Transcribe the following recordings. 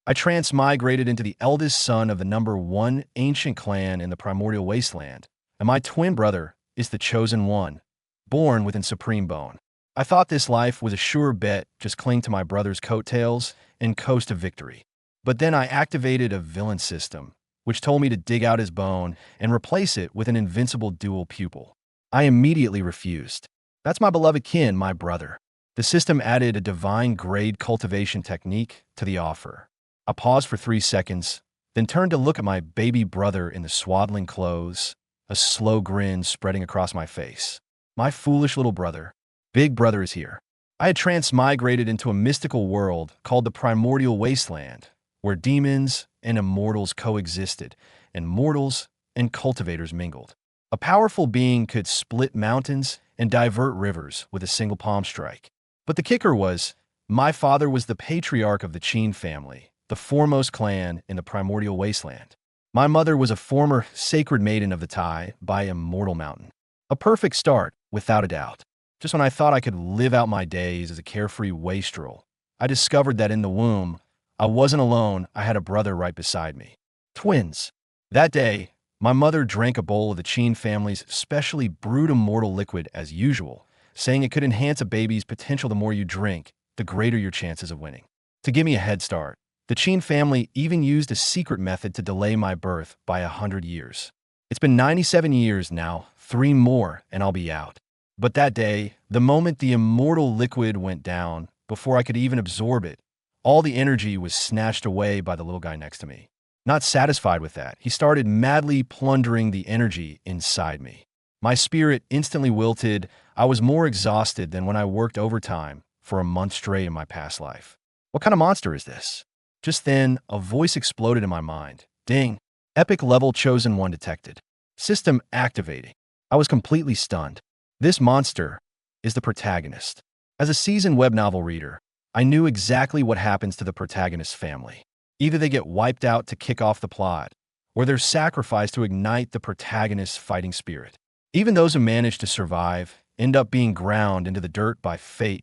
I transmigrated into the eldest son of the number one ancient clan in the primordial wasteland, and my twin brother is the chosen one, born within supreme bone. I thought this life was a sure bet, just cling to my brother's coattails and coast to victory. But then I activated a villain system, which told me to dig out his bone and replace it with an invincible dual pupil. I immediately refused. That's my beloved kin, my brother. The system added a divine grade cultivation technique to the offer. I paused for 3 seconds, then turned to look at my baby brother in the swaddling clothes, a slow grin spreading across my face. My foolish little brother. Big brother is here. I had transmigrated into a mystical world called the primordial wasteland, where demons and immortals coexisted, and mortals and cultivators mingled. A powerful being could split mountains and divert rivers with a single palm strike. But the kicker was, my father was the patriarch of the Qin family, the foremost clan in the primordial wasteland. My mother was a former sacred maiden of the Tai by Immortal Mountain. A perfect start, without a doubt. Just when I thought I could live out my days as a carefree wastrel, I discovered that in the womb, I wasn't alone. I had a brother right beside me. Twins. That day, my mother drank a bowl of the Qin family's specially brewed immortal liquid as usual, saying it could enhance a baby's potential. The more you drink, the greater your chances of winning. To give me a head start, the Qin family even used a secret method to delay my birth by 100 years. It's been 97 years now, 3 more, and I'll be out. But that day, the moment the immortal liquid went down, before I could even absorb it, all the energy was snatched away by the little guy next to me. Not satisfied with that, he started madly plundering the energy inside me. My spirit instantly wilted. I was more exhausted than when I worked overtime for a month straight in my past life. What kind of monster is this? Just then, a voice exploded in my mind. Ding! Epic level chosen one detected. System activating. I was completely stunned. This monster is the protagonist. As a seasoned web novel reader, I knew exactly what happens to the protagonist's family. Either they get wiped out to kick off the plot, or they're sacrificed to ignite the protagonist's fighting spirit. Even those who manage to survive end up being ground into the dirt by fate,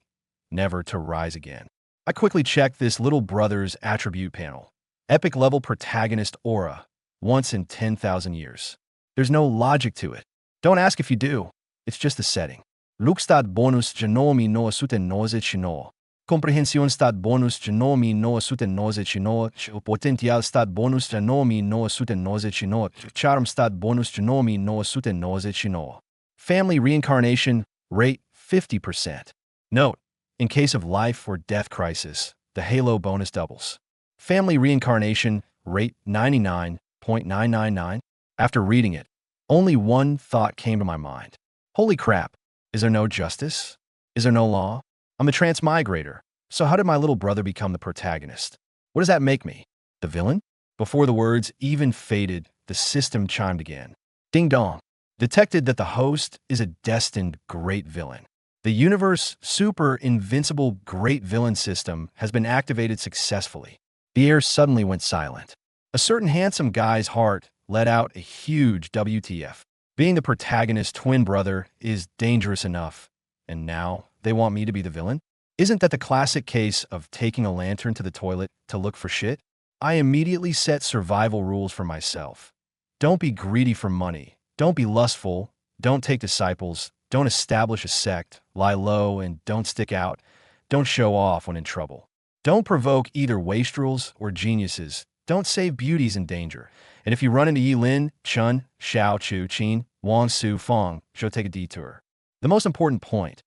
never to rise again. I quickly checked this little brother's attribute panel. Epic level protagonist aura, once in 10,000 years. There's no logic to it. Don't ask if you do. It's just a setting. Luxstat bonus genomi no suten noze chino. Comprehension stat bonus genomi no suten noze chino. Potential stat bonus genomi no suten noze chino. Charm stat bonus genomi no suten noze chino. Family reincarnation rate 50%. Note, in case of life or death crisis, the Halo bonus doubles. Family reincarnation rate 99.999. After reading it, only one thought came to my mind. Holy crap, is there no justice? Is there no law? I'm a transmigrator, so how did my little brother become the protagonist? What does that make me? The villain? Before the words even faded, the system chimed again. Ding dong. Detected that the host is a destined great villain. The universe super invincible great villain system has been activated successfully. The air suddenly went silent. A certain handsome guy's heart let out a huge WTF. Being the protagonist's twin brother is dangerous enough, and now they want me to be the villain? Isn't that the classic case of taking a lantern to the toilet to look for shit? I immediately set survival rules for myself. Don't be greedy for money. Don't be lustful. Don't take disciples. Don't establish a sect. Lie low and don't stick out. Don't show off when in trouble. Don't provoke either wastrels or geniuses. Don't save beauties in danger. And if you run into Yi Lin, Chun, Xiao, Chu, Qin, Wang, Su, Feng, she'll take a detour. The most important point,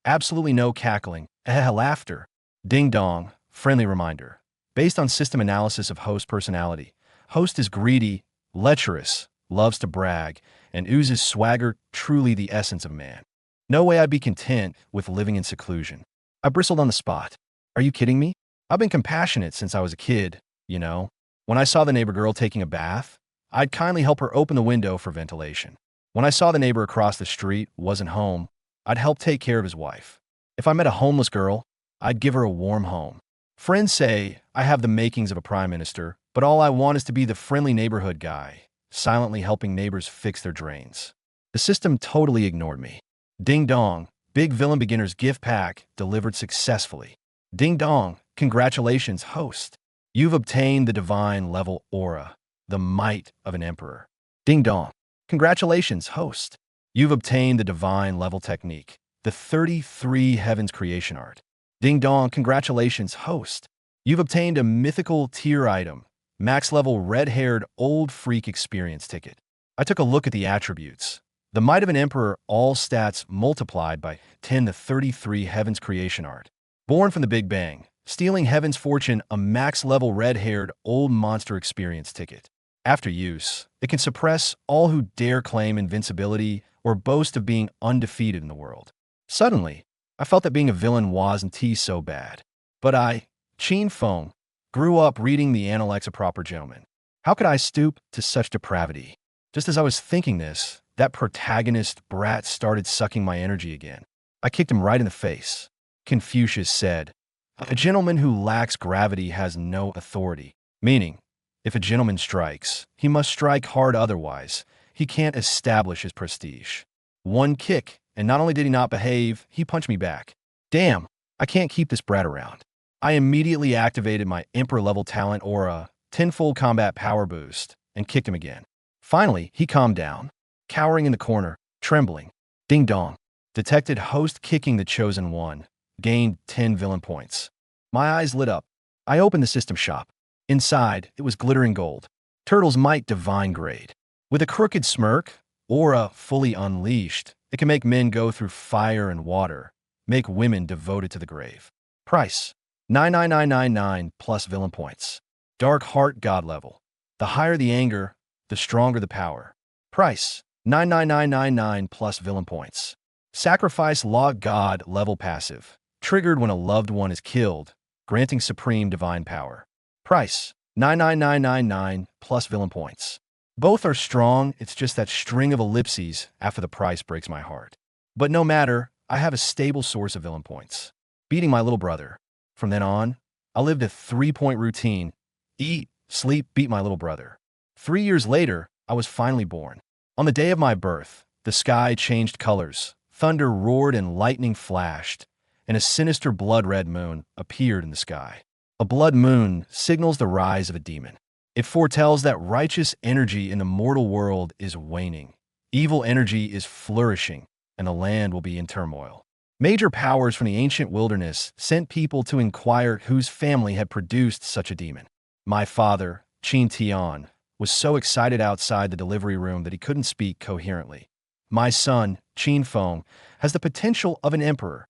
absolutely no cackling, laughter, ding dong, friendly reminder. Based on system analysis of host personality, host is greedy, lecherous, loves to brag, and oozes swagger, truly the essence of man. No way I'd be content with living in seclusion. I bristled on the spot. Are you kidding me? I've been compassionate since I was a kid, you know. When I saw the neighbor girl taking a bath, I'd kindly help her open the window for ventilation. When I saw the neighbor across the street wasn't home, I'd help take care of his wife. If I met a homeless girl, I'd give her a warm home. Friends say I have the makings of a prime minister, but all I want is to be the friendly neighborhood guy, silently helping neighbors fix their drains. The system totally ignored me. Ding dong, big villain beginner's gift pack delivered successfully. Ding dong, congratulations, host. You've obtained the divine level aura, the might of an emperor. Ding dong. Congratulations, host. You've obtained the divine level technique, the 33 heavens creation art. Ding dong, congratulations, host. You've obtained a mythical tier item, max level red-haired old freak experience ticket. I took a look at the attributes. The might of an emperor, all stats multiplied by 10, the 33 heavens creation art. Born from the Big Bang, stealing heaven's fortune, a max level red-haired old monster experience ticket. After use, it can suppress all who dare claim invincibility or boast of being undefeated in the world. Suddenly, I felt that being a villain wasn't so bad. But I, Qin Feng, grew up reading the Analects of Proper Gentlemen. How could I stoop to such depravity? Just as I was thinking this, that protagonist brat started sucking my energy again. I kicked him right in the face. Confucius said, "A gentleman who lacks gravity has no authority," meaning, if a gentleman strikes, he must strike hard, otherwise he can't establish his prestige. One kick, and not only did he not behave, he punched me back. Damn, I can't keep this brat around. I immediately activated my Emperor-level talent aura, tenfold combat power boost, and kicked him again. Finally, he calmed down, cowering in the corner, trembling. Ding dong. Detected host kicking the chosen one. Gained 10 villain points. My eyes lit up. I opened the system shop. Inside, it was glittering gold. Turtle's Might Divine Grade. With a crooked smirk, aura fully unleashed, it can make men go through fire and water, make women devoted to the grave. Price: 99999 plus villain points. Dark Heart God level. The higher the anger, the stronger the power. Price: 99999 plus villain points. Sacrifice Law God level passive. Triggered when a loved one is killed, granting supreme divine power. Price: 99999 plus villain points. Both are strong, it's just that string of ellipses after the price breaks my heart. But no matter, I have a stable source of villain points. Beating my little brother. From then on, I lived a 3-point routine. Eat, sleep, beat my little brother. 3 years later, I was finally born. On the day of my birth, the sky changed colors, thunder roared and lightning flashed, and a sinister blood-red moon appeared in the sky. A blood moon signals the rise of a demon. It foretells that righteous energy in the mortal world is waning. Evil energy is flourishing, and the land will be in turmoil. Major powers from the ancient wilderness sent people to inquire whose family had produced such a demon. My father, Qin Tian, was so excited outside the delivery room that he couldn't speak coherently. My son, Qin Feng, has the potential of an emperor.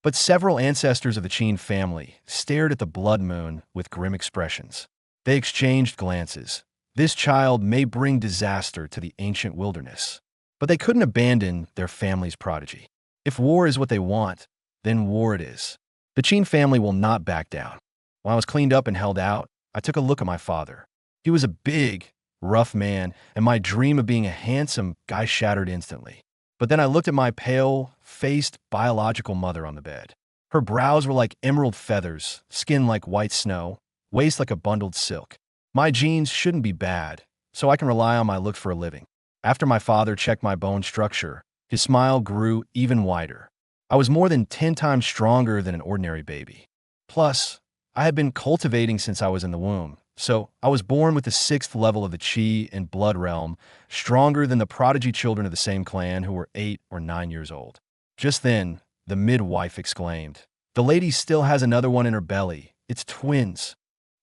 But several ancestors of the Qin family stared at the blood moon with grim expressions. They exchanged glances. This child may bring disaster to the ancient wilderness. But they couldn't abandon their family's prodigy. If war is what they want, then war it is. The Qin family will not back down. When I was cleaned up and held out, I took a look at my father. He was a big, rough man, and my dream of being a handsome guy shattered instantly. But then I looked at my pale-faced biological mother on the bed. Her brows were like emerald feathers, skin like white snow, waist like a bundled silk. My genes shouldn't be bad, so I can rely on my looks for a living. After my father checked my bone structure, his smile grew even wider. I was more than 10 times stronger than an ordinary baby. Plus, I had been cultivating since I was in the womb, so I was born with the 6th level of the Qi and Blood realm, stronger than the prodigy children of the same clan who were 8 or 9 years old. Just then, the midwife exclaimed, "The lady still has another one in her belly. It's twins."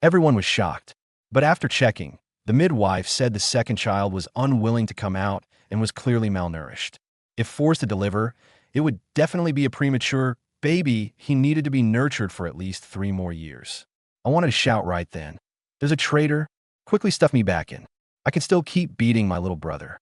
Everyone was shocked. But after checking, the midwife said the second child was unwilling to come out and was clearly malnourished. If forced to deliver, it would definitely be a premature baby. He needed to be nurtured for at least 3 more years. I wanted to shout right then, "There's a traitor! Quickly stuff me back in. I can still keep beating my little brother."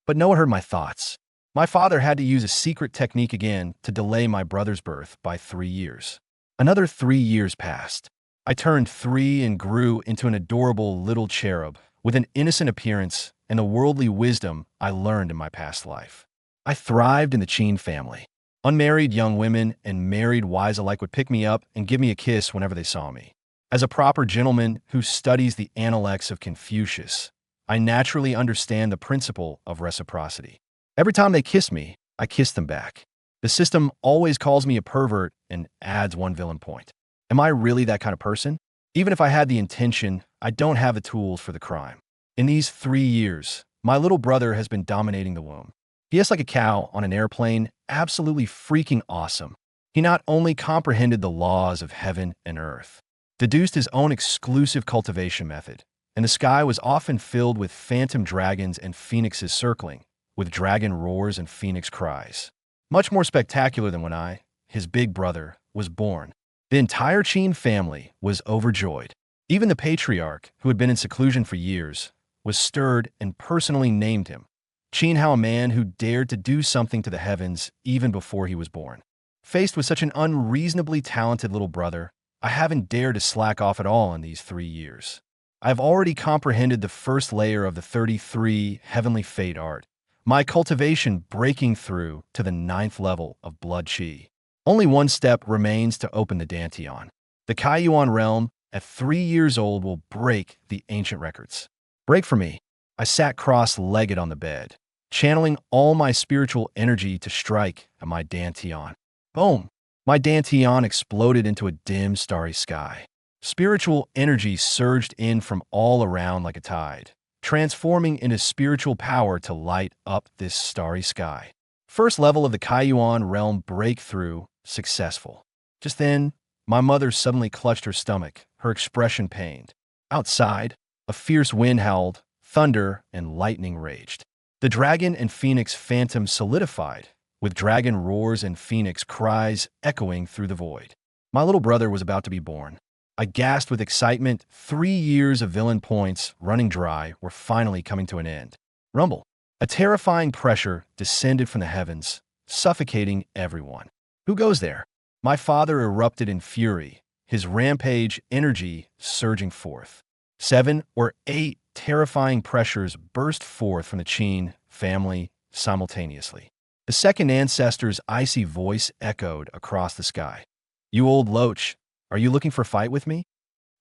But no one heard my thoughts. My father had to use a secret technique again to delay my brother's birth by 3 years. Another 3 years passed. I turned 3 and grew into an adorable little cherub with an innocent appearance and the worldly wisdom I learned in my past life. I thrived in the Qin family. Unmarried young women and married wives alike would pick me up and give me a kiss whenever they saw me. As a proper gentleman who studies the Analects of Confucius, I naturally understand the principle of reciprocity. Every time they kiss me, I kiss them back. The system always calls me a pervert and adds 1 villain point. Am I really that kind of person? Even if I had the intention, I don't have the tools for the crime. In these 3 years, my little brother has been dominating the womb. He is like a cow on an airplane, absolutely freaking awesome. He not only comprehended the laws of heaven and earth, deduced his own exclusive cultivation method, and the sky was often filled with phantom dragons and phoenixes circling, with dragon roars and phoenix cries. Much more spectacular than when I, his big brother, was born. The entire Qin family was overjoyed. Even the patriarch, who had been in seclusion for years, was stirred and personally named him Qin Hao, a man who dared to do something to the heavens even before he was born. Faced with such an unreasonably talented little brother, I haven't dared to slack off at all in these 3 years. I have already comprehended the first layer of the 33 heavenly fate art, my cultivation breaking through to the 9th level of blood qi. Only one step remains to open the Dantian. The Kaiyuan realm, at 3 years old, will break the ancient records. Break for me. I sat cross-legged on the bed, channeling all my spiritual energy to strike at my Dantian. Boom! My Dantian exploded into a dim, starry sky. Spiritual energy surged in from all around like a tide, transforming into spiritual power to light up this starry sky. First level of the Kaiyuan realm breakthrough successful. Just then, my mother suddenly clutched her stomach, her expression pained. Outside, a fierce wind howled, thunder and lightning raged. The dragon and phoenix phantom solidified, with dragon roars and phoenix cries echoing through the void. My little brother was about to be born. I gasped with excitement. 3 years of villain points running dry were finally coming to an end. Rumble. A terrifying pressure descended from the heavens, suffocating everyone. Who goes there? My father erupted in fury, his rampage energy surging forth. 7 or 8 terrifying pressures burst forth from the Qin family simultaneously. The second ancestor's icy voice echoed across the sky. You old loach, are you looking for a fight with me?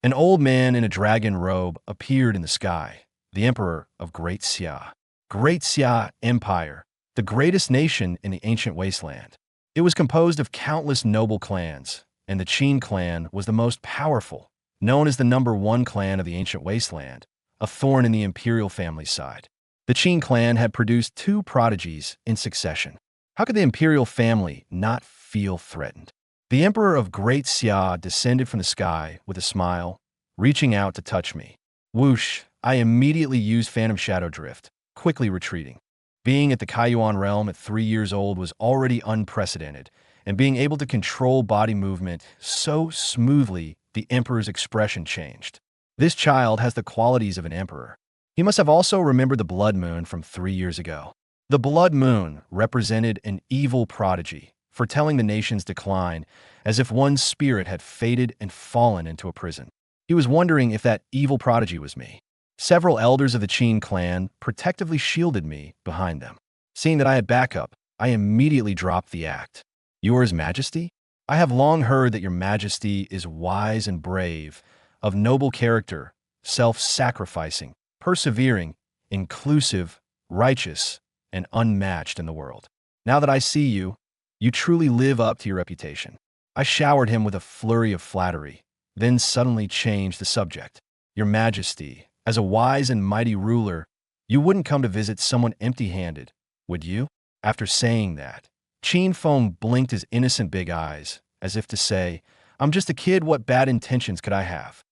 An old man in a dragon robe appeared in the sky, the emperor of Great Xia. Great Xia Empire, the greatest nation in the ancient wasteland. It was composed of countless noble clans, and the Qin clan was the most powerful, known as the #1 clan of the ancient wasteland, a thorn in the imperial family's side. The Qin clan had produced 2 prodigies in succession. How could the imperial family not feel threatened? The emperor of Great Xia descended from the sky with a smile, reaching out to touch me. Whoosh! I immediately used Phantom Shadow Drift, quickly retreating. Being at the Kaiyuan realm at 3 years old was already unprecedented, and being able to control body movement so smoothly, the emperor's expression changed. This child has the qualities of an emperor. He must have also remembered the blood moon from 3 years ago. The blood moon represented an evil prodigy, foretelling the nation's decline, as if one's spirit had faded and fallen into a prison. He was wondering if that evil prodigy was me. Several elders of the Qin clan protectively shielded me behind them. Seeing that I had backup, I immediately dropped the act. Yours Majesty? I have long heard that your Majesty is wise and brave, of noble character, self-sacrificing, persevering, inclusive, righteous, and unmatched in the world. Now that I see you, you truly live up to your reputation. I showered him with a flurry of flattery, then suddenly changed the subject. Your Majesty, as a wise and mighty ruler, you wouldn't come to visit someone empty-handed, would you? After saying that, Qin Feng blinked his innocent big eyes, as if to say, I'm just a kid, what bad intentions could I have?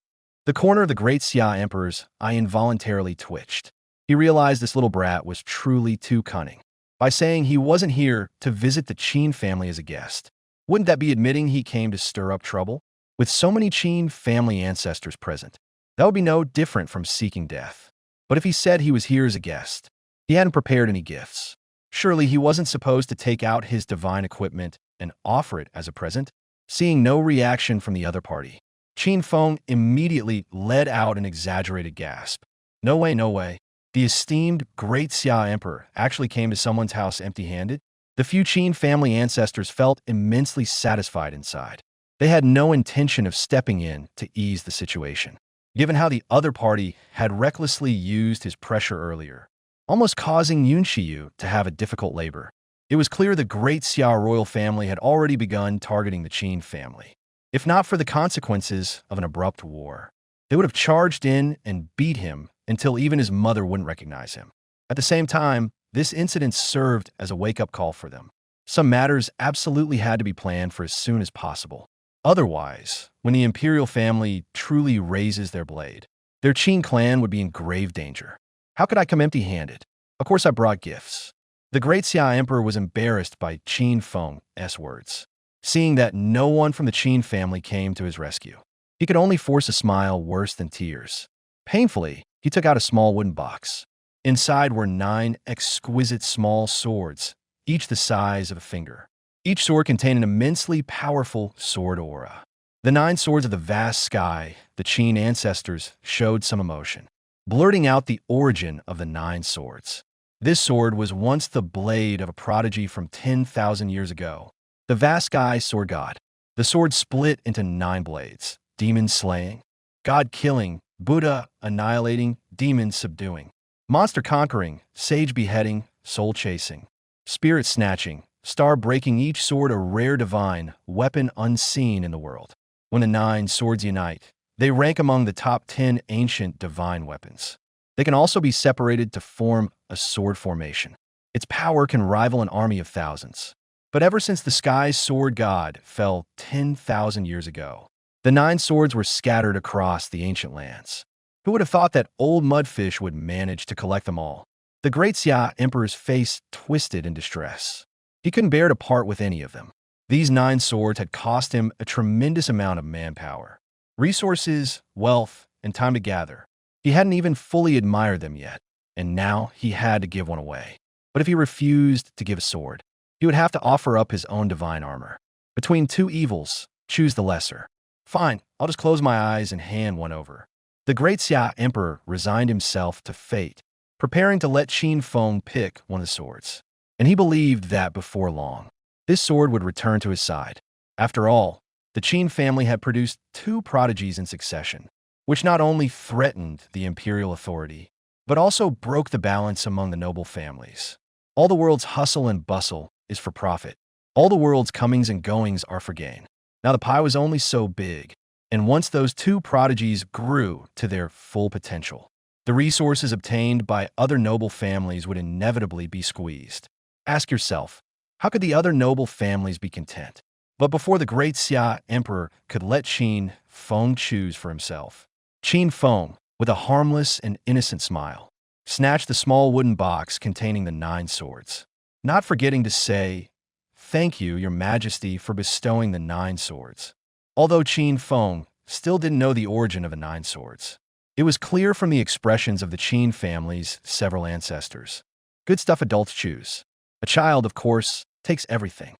The corner of the Great Xia Emperor's eye involuntarily twitched. He realized this little brat was truly too cunning. By saying he wasn't here to visit the Qin family as a guest, wouldn't that be admitting he came to stir up trouble? With so many Qin family ancestors present, that would be no different from seeking death. But if he said he was here as a guest, he hadn't prepared any gifts. Surely he wasn't supposed to take out his divine equipment and offer it as a present? Seeing no reaction from the other party, Qin Feng immediately let out an exaggerated gasp. No way, no way. The esteemed Great Xia Emperor actually came to someone's house empty-handed? The few Qin family ancestors felt immensely satisfied inside. They had no intention of stepping in to ease the situation, given how the other party had recklessly used his pressure earlier, almost causing Yunshiyu to have a difficult labor. It was clear the Great Xia royal family had already begun targeting the Qin family. if not for the consequences of an abrupt war. They would have charged in and beat him until even his mother wouldn't recognize him. At the same time, this incident served as a wake-up call for them. Some matters absolutely had to be planned for as soon as possible. Otherwise, when the imperial family truly raises their blade, their Qin clan would be in grave danger. How could I come empty-handed? Of course I brought gifts. The great Xia Emperor was embarrassed by Qin Feng's words, seeing that no one from the Qin family came to his rescue. He could only force a smile worse than tears. Painfully, he took out a small wooden box. Inside were 9 exquisite small swords, each the size of a finger. Each sword contained an immensely powerful sword aura. The 9 swords of the vast sky, the Qin ancestors, showed some emotion, blurting out the origin of the 9 swords. This sword was once the blade of a prodigy from 10,000 years ago, the vast sky sword god. The sword split into 9 blades: demon slaying, god killing, Buddha annihilating, demon subduing, monster conquering, sage beheading, soul chasing, spirit snatching, star breaking, each sword a rare divine weapon unseen in the world. When the 9 swords unite, they rank among the top 10 ancient divine weapons. They can also be separated to form a sword formation. Its power can rival an army of thousands. But ever since the sky's sword god fell 10,000 years ago, the 9 swords were scattered across the ancient lands. Who would have thought that old mudfish would manage to collect them all? The great Xia Emperor's face twisted in distress. He couldn't bear to part with any of them. These 9 swords had cost him a tremendous amount of manpower, resources, wealth, and time to gather. He hadn't even fully admired them yet, and now he had to give one away. But if he refused to give a sword, he would have to offer up his own divine armor. Between 2 evils, choose the lesser. Fine, I'll just close my eyes and hand one over. The great Xia Emperor resigned himself to fate, preparing to let Qin Feng pick one of the swords. And he believed that before long, this sword would return to his side. After all, the Qin family had produced 2 prodigies in succession, which not only threatened the imperial authority, but also broke the balance among the noble families. All the world's hustle and bustle is for profit. All the world's comings and goings are for gain. Now the pie was only so big, and once those 2 prodigies grew to their full potential, the resources obtained by other noble families would inevitably be squeezed. Ask yourself, how could the other noble families be content? But before the great Xia Emperor could let Qin Feng choose for himself, Qin Feng, with a harmless and innocent smile, snatched the small wooden box containing the 9 swords, not forgetting to say, "Thank you, Your Majesty, for bestowing the 9 swords." Although Qin Feng still didn't know the origin of the 9 swords, it was clear from the expressions of the Qin family's several ancestors. Good stuff adults choose. A child, of course, takes everything.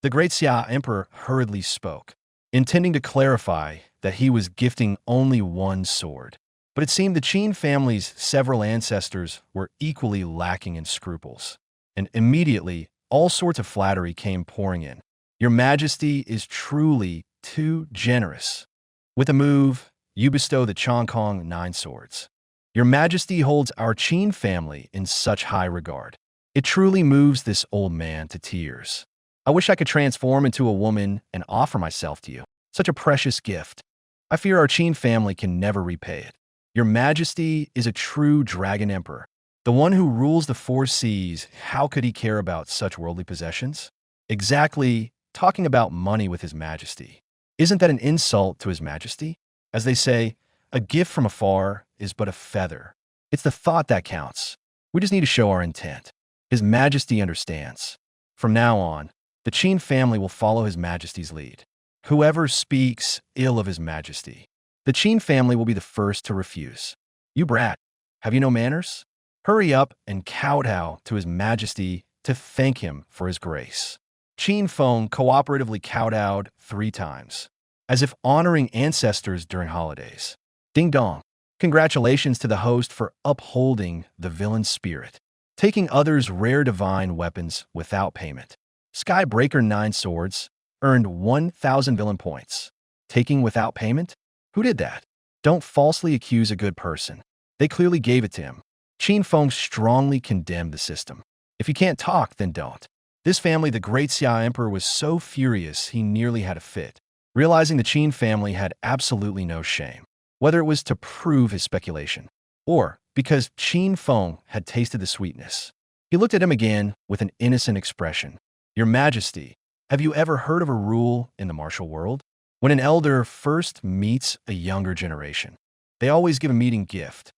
The great Xia Emperor hurriedly spoke, intending to clarify that he was gifting only 1 sword. But it seemed the Qin family's several ancestors were equally lacking in scruples. And immediately, all sorts of flattery came pouring in. "Your Majesty is truly too generous. With a move, you bestow the Chongkong 9 swords. Your Majesty holds our Qin family in such high regard. It truly moves this old man to tears. I wish I could transform into a woman and offer myself to you. Such a precious gift. I fear our Qin family can never repay it. Your Majesty is a true dragon emperor. The one who rules the 4 seas, how could he care about such worldly possessions? Exactly, talking about money with His Majesty. Isn't that an insult to His Majesty? As they say, a gift from afar is but a feather. It's the thought that counts. We just need to show our intent. His Majesty understands. From now on, the Qin family will follow His Majesty's lead. Whoever speaks ill of His Majesty, the Qin family will be the first to refuse. You brat, have you no manners? Hurry up and kowtow to His Majesty to thank him for his grace." Qin Feng cooperatively kowtowed 3 times, as if honoring ancestors during holidays. Ding dong. Congratulations to the host for upholding the villain's spirit, taking others' rare divine weapons without payment. Skybreaker 9 swords earned 1,000 villain points. Taking without payment? Who did that? Don't falsely accuse a good person. They clearly gave it to him. Qin Feng strongly condemned the system. If you can't talk, then don't. This family, the great Xia Emperor, was so furious he nearly had a fit. realizing the Qin family had absolutely no shame, whether it was to prove his speculation or because Qin Feng had tasted the sweetness. He looked at him again with an innocent expression. Your Majesty, have you ever heard of a rule in the martial world? When an elder first meets a younger generation, they always give a meeting gift.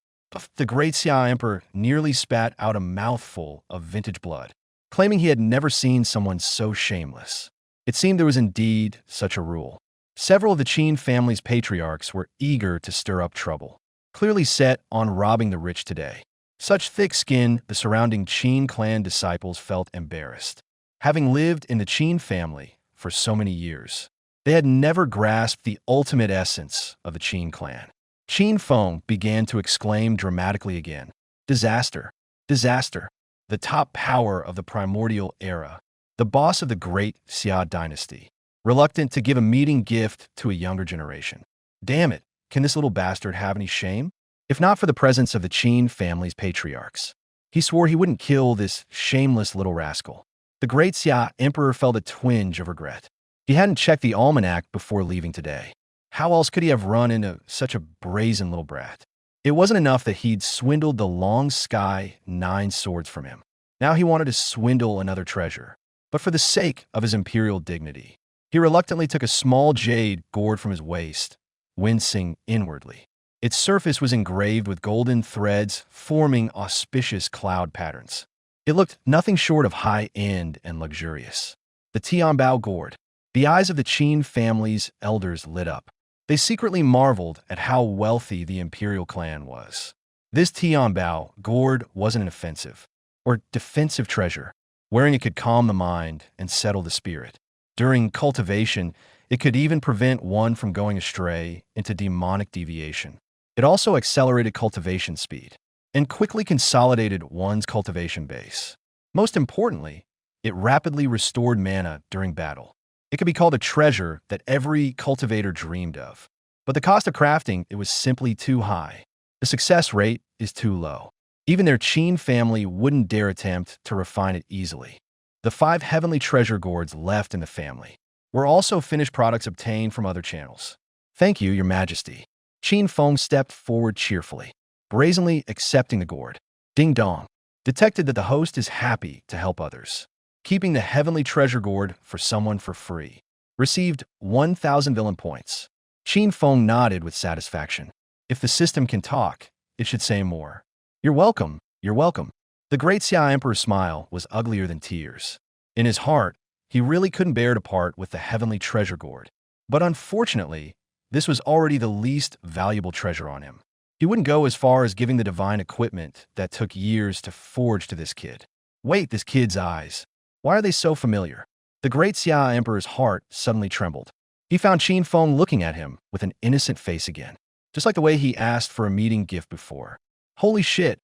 The great Xia Emperor nearly spat out a mouthful of vintage blood, claiming he had never seen someone so shameless. It seemed there was indeed such a rule. Several of the Qin family's patriarchs were eager to stir up trouble, clearly set on robbing the rich today. Such thick skin, the surrounding Qin clan disciples felt embarrassed. Having lived in the Qin family for so many years, they had never grasped the ultimate essence of the Qin clan. Qin Feng began to exclaim dramatically again. Disaster! Disaster! The top power of the primordial era, the boss of the great Xia dynasty, reluctant to give a meeting gift to a younger generation. Damn it, can this little bastard have any shame? If not for the presence of the Qin family's patriarchs, he swore he wouldn't kill this shameless little rascal. The great Xia Emperor felt a twinge of regret. He hadn't checked the almanac before leaving today. How else could he have run into such a brazen little brat? It wasn't enough that he'd swindled the long sky 9 swords from him. Now he wanted to swindle another treasure. But for the sake of his imperial dignity, he reluctantly took a small jade gourd from his waist, wincing inwardly. Its surface was engraved with golden threads forming auspicious cloud patterns. It looked nothing short of high-end and luxurious. The Tianbao gourd. The eyes of the Qin family's elders lit up. They secretly marveled at how wealthy the imperial clan was. This Tianbao gourd wasn't an offensive or defensive treasure. Wearing it could calm the mind and settle the spirit. During cultivation, it could even prevent one from going astray into demonic deviation. It also accelerated cultivation speed and quickly consolidated one's cultivation base. Most importantly, it rapidly restored mana during battle. It could be called a treasure that every cultivator dreamed of. But the cost of crafting it was simply too high. The success rate is too low. Even their Qin family wouldn't dare attempt to refine it easily. The 5 heavenly treasure gourds left in the family were also finished products obtained from other channels. Thank you, Your Majesty. Qin Feng stepped forward cheerfully, brazenly accepting the gourd. Ding dong. Detected that the host is happy to help others. Keeping the heavenly treasure gourd for someone for free. Received 1,000 villain points. Qin Feng nodded with satisfaction. If the system can talk, it should say more. You're welcome, you're welcome. The great Xia Emperor's smile was uglier than tears. In his heart, he really couldn't bear to part with the heavenly treasure gourd. But unfortunately, this was already the least valuable treasure on him. He wouldn't go as far as giving the divine equipment that took years to forge to this kid. Wait, this kid's eyes. Why are they so familiar? The great Xia Emperor's heart suddenly trembled. He found Qin Feng looking at him with an innocent face again, just like the way he asked for a meeting gift before. Holy shit,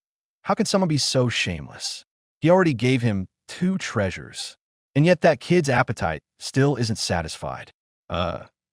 how could someone be so shameless? He already gave him 2 treasures, and yet that kid's appetite still isn't satisfied.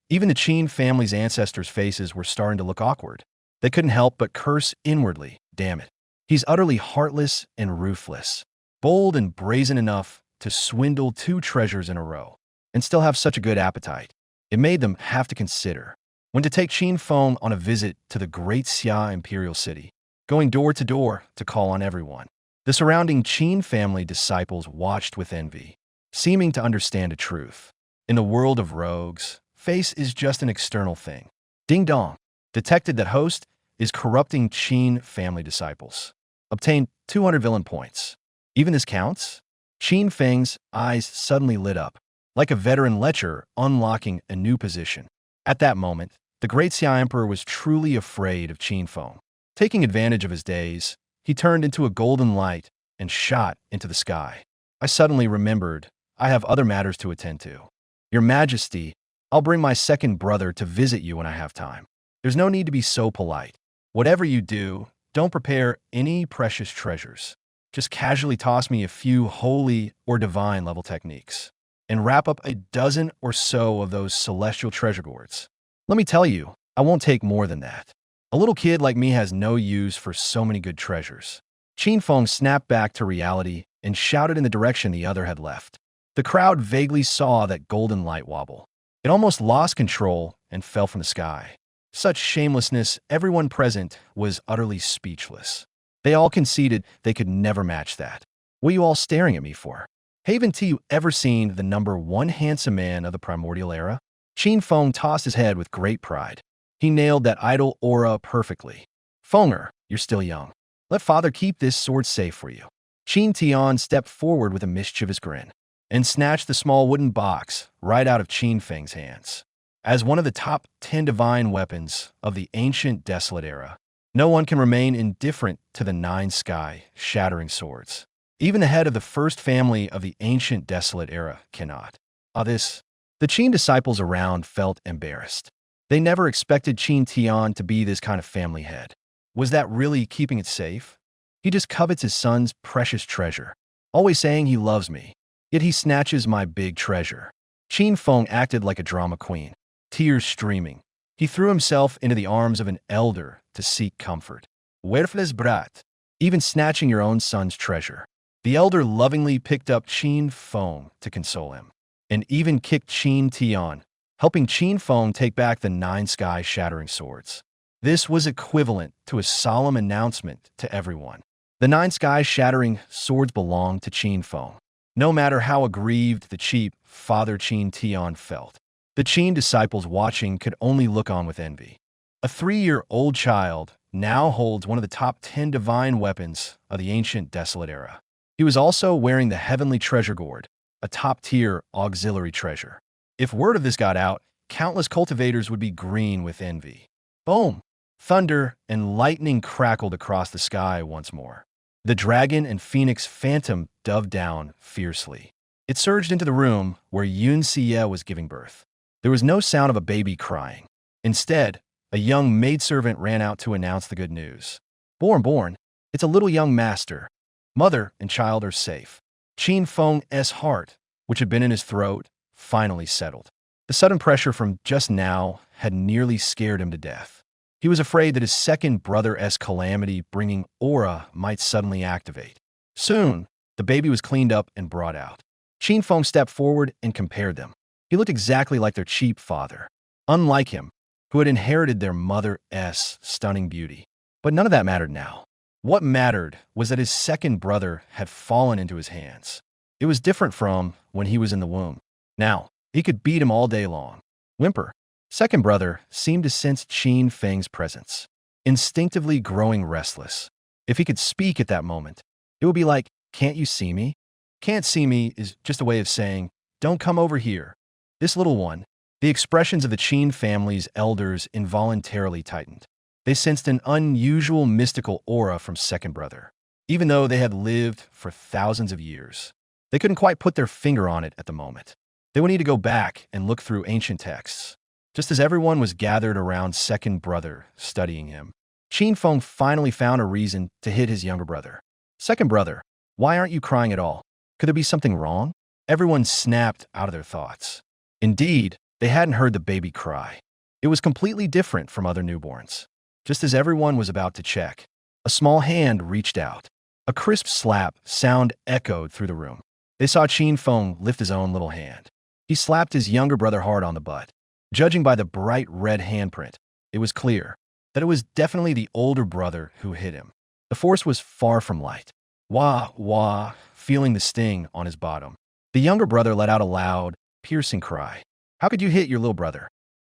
Even the Qin family's ancestors' faces were starting to look awkward. They couldn't help but curse inwardly. Damn it. He's utterly heartless and ruthless, bold and brazen enough to swindle 2 treasures in a row, and still have such a good appetite. It made them have to consider when to take Qin Feng on a visit to the great Xia imperial city, going door to call on everyone. The surrounding Qin family disciples watched with envy, seeming to understand a truth. In the world of rogues, face is just an external thing. Ding dong. Detected that host is corrupting Qin family disciples. Obtained 200 villain points. Even this counts? Qin Feng's eyes suddenly lit up, like a veteran lecher unlocking a new position. At that moment, the great Xia Emperor was truly afraid of Qin Feng. Taking advantage of his daze, he turned into a golden light and shot into the sky. I suddenly remembered I have other matters to attend to. Your Majesty, I'll bring my second brother to visit you when I have time. There's no need to be so polite. Whatever you do, don't prepare any precious treasures. Just casually toss me a few holy or divine level techniques, and wrap up a dozen or so of those celestial treasure gourds. Let me tell you, I won't take more than that. A little kid like me has no use for so many good treasures. Qin Feng snapped back to reality and shouted in the direction the other had left. The crowd vaguely saw that golden light wobble. It almost lost control and fell from the sky. Such shamelessness, everyone present was utterly speechless. They all conceded they could never match that. What are you all staring at me for? Haven't you ever seen the number one handsome man of the primordial era? Qin Feng tossed his head with great pride. He nailed that idol aura perfectly. Fenger, you're still young. Let father keep this sword safe for you. Qin Tian stepped forward with a mischievous grin and snatched the small wooden box right out of Qin Feng's hands. As one of the top 10 divine weapons of the ancient desolate era, no one can remain indifferent to the 9 sky-shattering swords. Even the head of the first family of the ancient desolate era cannot. The Qin disciples around felt embarrassed. They never expected Qin Tian to be this kind of family head. Was that really keeping it safe? He just covets his son's precious treasure, always saying he loves me, yet he snatches my big treasure. Qin Feng acted like a drama queen, tears streaming. He threw himself into the arms of an elder to seek comfort. Werfles brat, even snatching your own son's treasure. The elder lovingly picked up Qin Feng to console him, and even kicked Qin Tian, helping Qin Feng take back the 9 sky-shattering swords. This was equivalent to a solemn announcement to everyone. The 9 sky-shattering swords belonged to Qin Feng. No matter how aggrieved the cheap Father Qin Tian felt, the Qin disciples watching could only look on with envy. A 3-year-old child now holds one of the top 10 divine weapons of the ancient desolate era. He was also wearing the heavenly treasure gourd, a top-tier auxiliary treasure. If word of this got out, countless cultivators would be green with envy. Boom! Thunder and lightning crackled across the sky once more. The dragon and phoenix phantom dove down fiercely. It surged into the room where Yun Xie was giving birth. There was no sound of a baby crying. Instead, a young maidservant ran out to announce the good news. Born, it's a little young master. Mother and child are safe. Qin Feng's heart, which had been in his throat, finally settled. The sudden pressure from just now had nearly scared him to death. He was afraid that his second brother's calamity-bringing aura might suddenly activate. Soon, the baby was cleaned up and brought out. Qin Feng stepped forward and compared them. He looked exactly like their cheap father, unlike him, who had inherited their mother's stunning beauty. But none of that mattered now. What mattered was that his second brother had fallen into his hands. It was different from when he was in the womb. Now, he could beat him all day long. Whimper. Second brother seemed to sense Qin Feng's presence, instinctively growing restless. If he could speak at that moment, it would be like, "Can't you see me?" "Can't see me" is just a way of saying, "Don't come over here." This little one, the expressions of the Qin family's elders involuntarily tightened. They sensed an unusual mystical aura from second brother. Even though they had lived for thousands of years, they couldn't quite put their finger on it at the moment. They would need to go back and look through ancient texts. Just as everyone was gathered around second brother, studying him, Qin Feng finally found a reason to hit his younger brother. "Second brother, why aren't you crying at all? Could there be something wrong?" Everyone snapped out of their thoughts. Indeed, they hadn't heard the baby cry. It was completely different from other newborns. Just as everyone was about to check, a small hand reached out. A crisp slap sound echoed through the room. They saw Qin Feng lift his own little hand. He slapped his younger brother hard on the butt. Judging by the bright red handprint, it was clear that it was definitely the older brother who hit him. The force was far from light. Wah, wah, feeling the sting on his bottom. The younger brother let out a loud, piercing cry. "How could you hit your little brother?"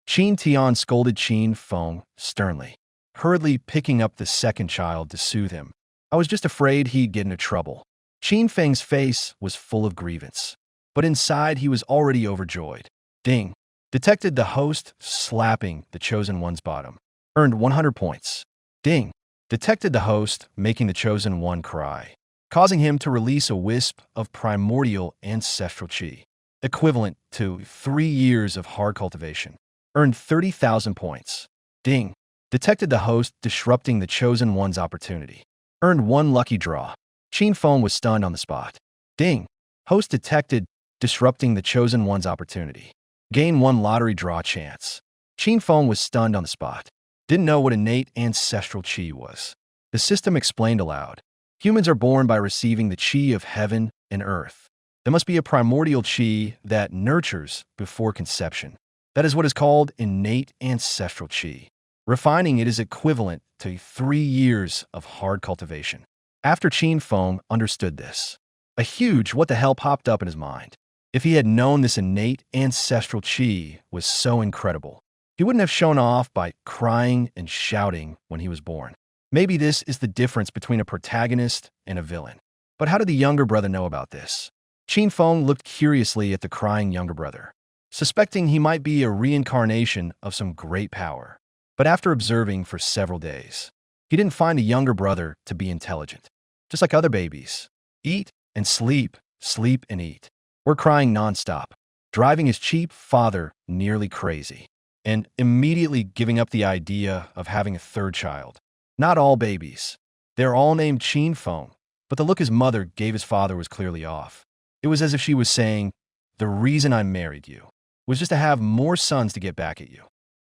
Qin Tian scolded Qin Feng sternly, hurriedly picking up the second child to soothe him. "I was just afraid he'd get into trouble." Qin Feng's face was full of grievance, but inside he was already overjoyed. Ding! Detected the host slapping the chosen one's bottom. Earned 100 points. Ding! Detected the host making the chosen one cry, causing him to release a wisp of primordial ancestral chi, equivalent to 3 years of hard cultivation. Earned 30,000 points. Ding! Detected the host disrupting the chosen one's opportunity. Earned 1 lucky draw. Qin Feng was stunned on the spot. Ding! Host detected disrupting the chosen one's opportunity. Gain 1 lottery draw chance. Qin Feng was stunned on the spot. Didn't know what innate ancestral chi was. The system explained aloud. Humans are born by receiving the chi of heaven and earth. There must be a primordial chi that nurtures before conception. That is what is called innate ancestral qi. Refining it is equivalent to 3 years of hard cultivation. After Qin Feng understood this, a huge what the hell popped up in his mind. If he had known this innate ancestral qi was so incredible, he wouldn't have shown off by crying and shouting when he was born. Maybe this is the difference between a protagonist and a villain. But how did the younger brother know about this? Qin Feng looked curiously at the crying younger brother, suspecting he might be a reincarnation of some great power. But after observing for several days, he didn't find the younger brother to be intelligent. Just like other babies, eat and sleep, sleep and eat. We're crying nonstop, driving his cheap father nearly crazy, and immediately giving up the idea of having a third child. Not all babies. They're all named Qin Feng, but the look his mother gave his father was clearly off. It was as if she was saying, "The reason I married you was just to have more sons to get back at you."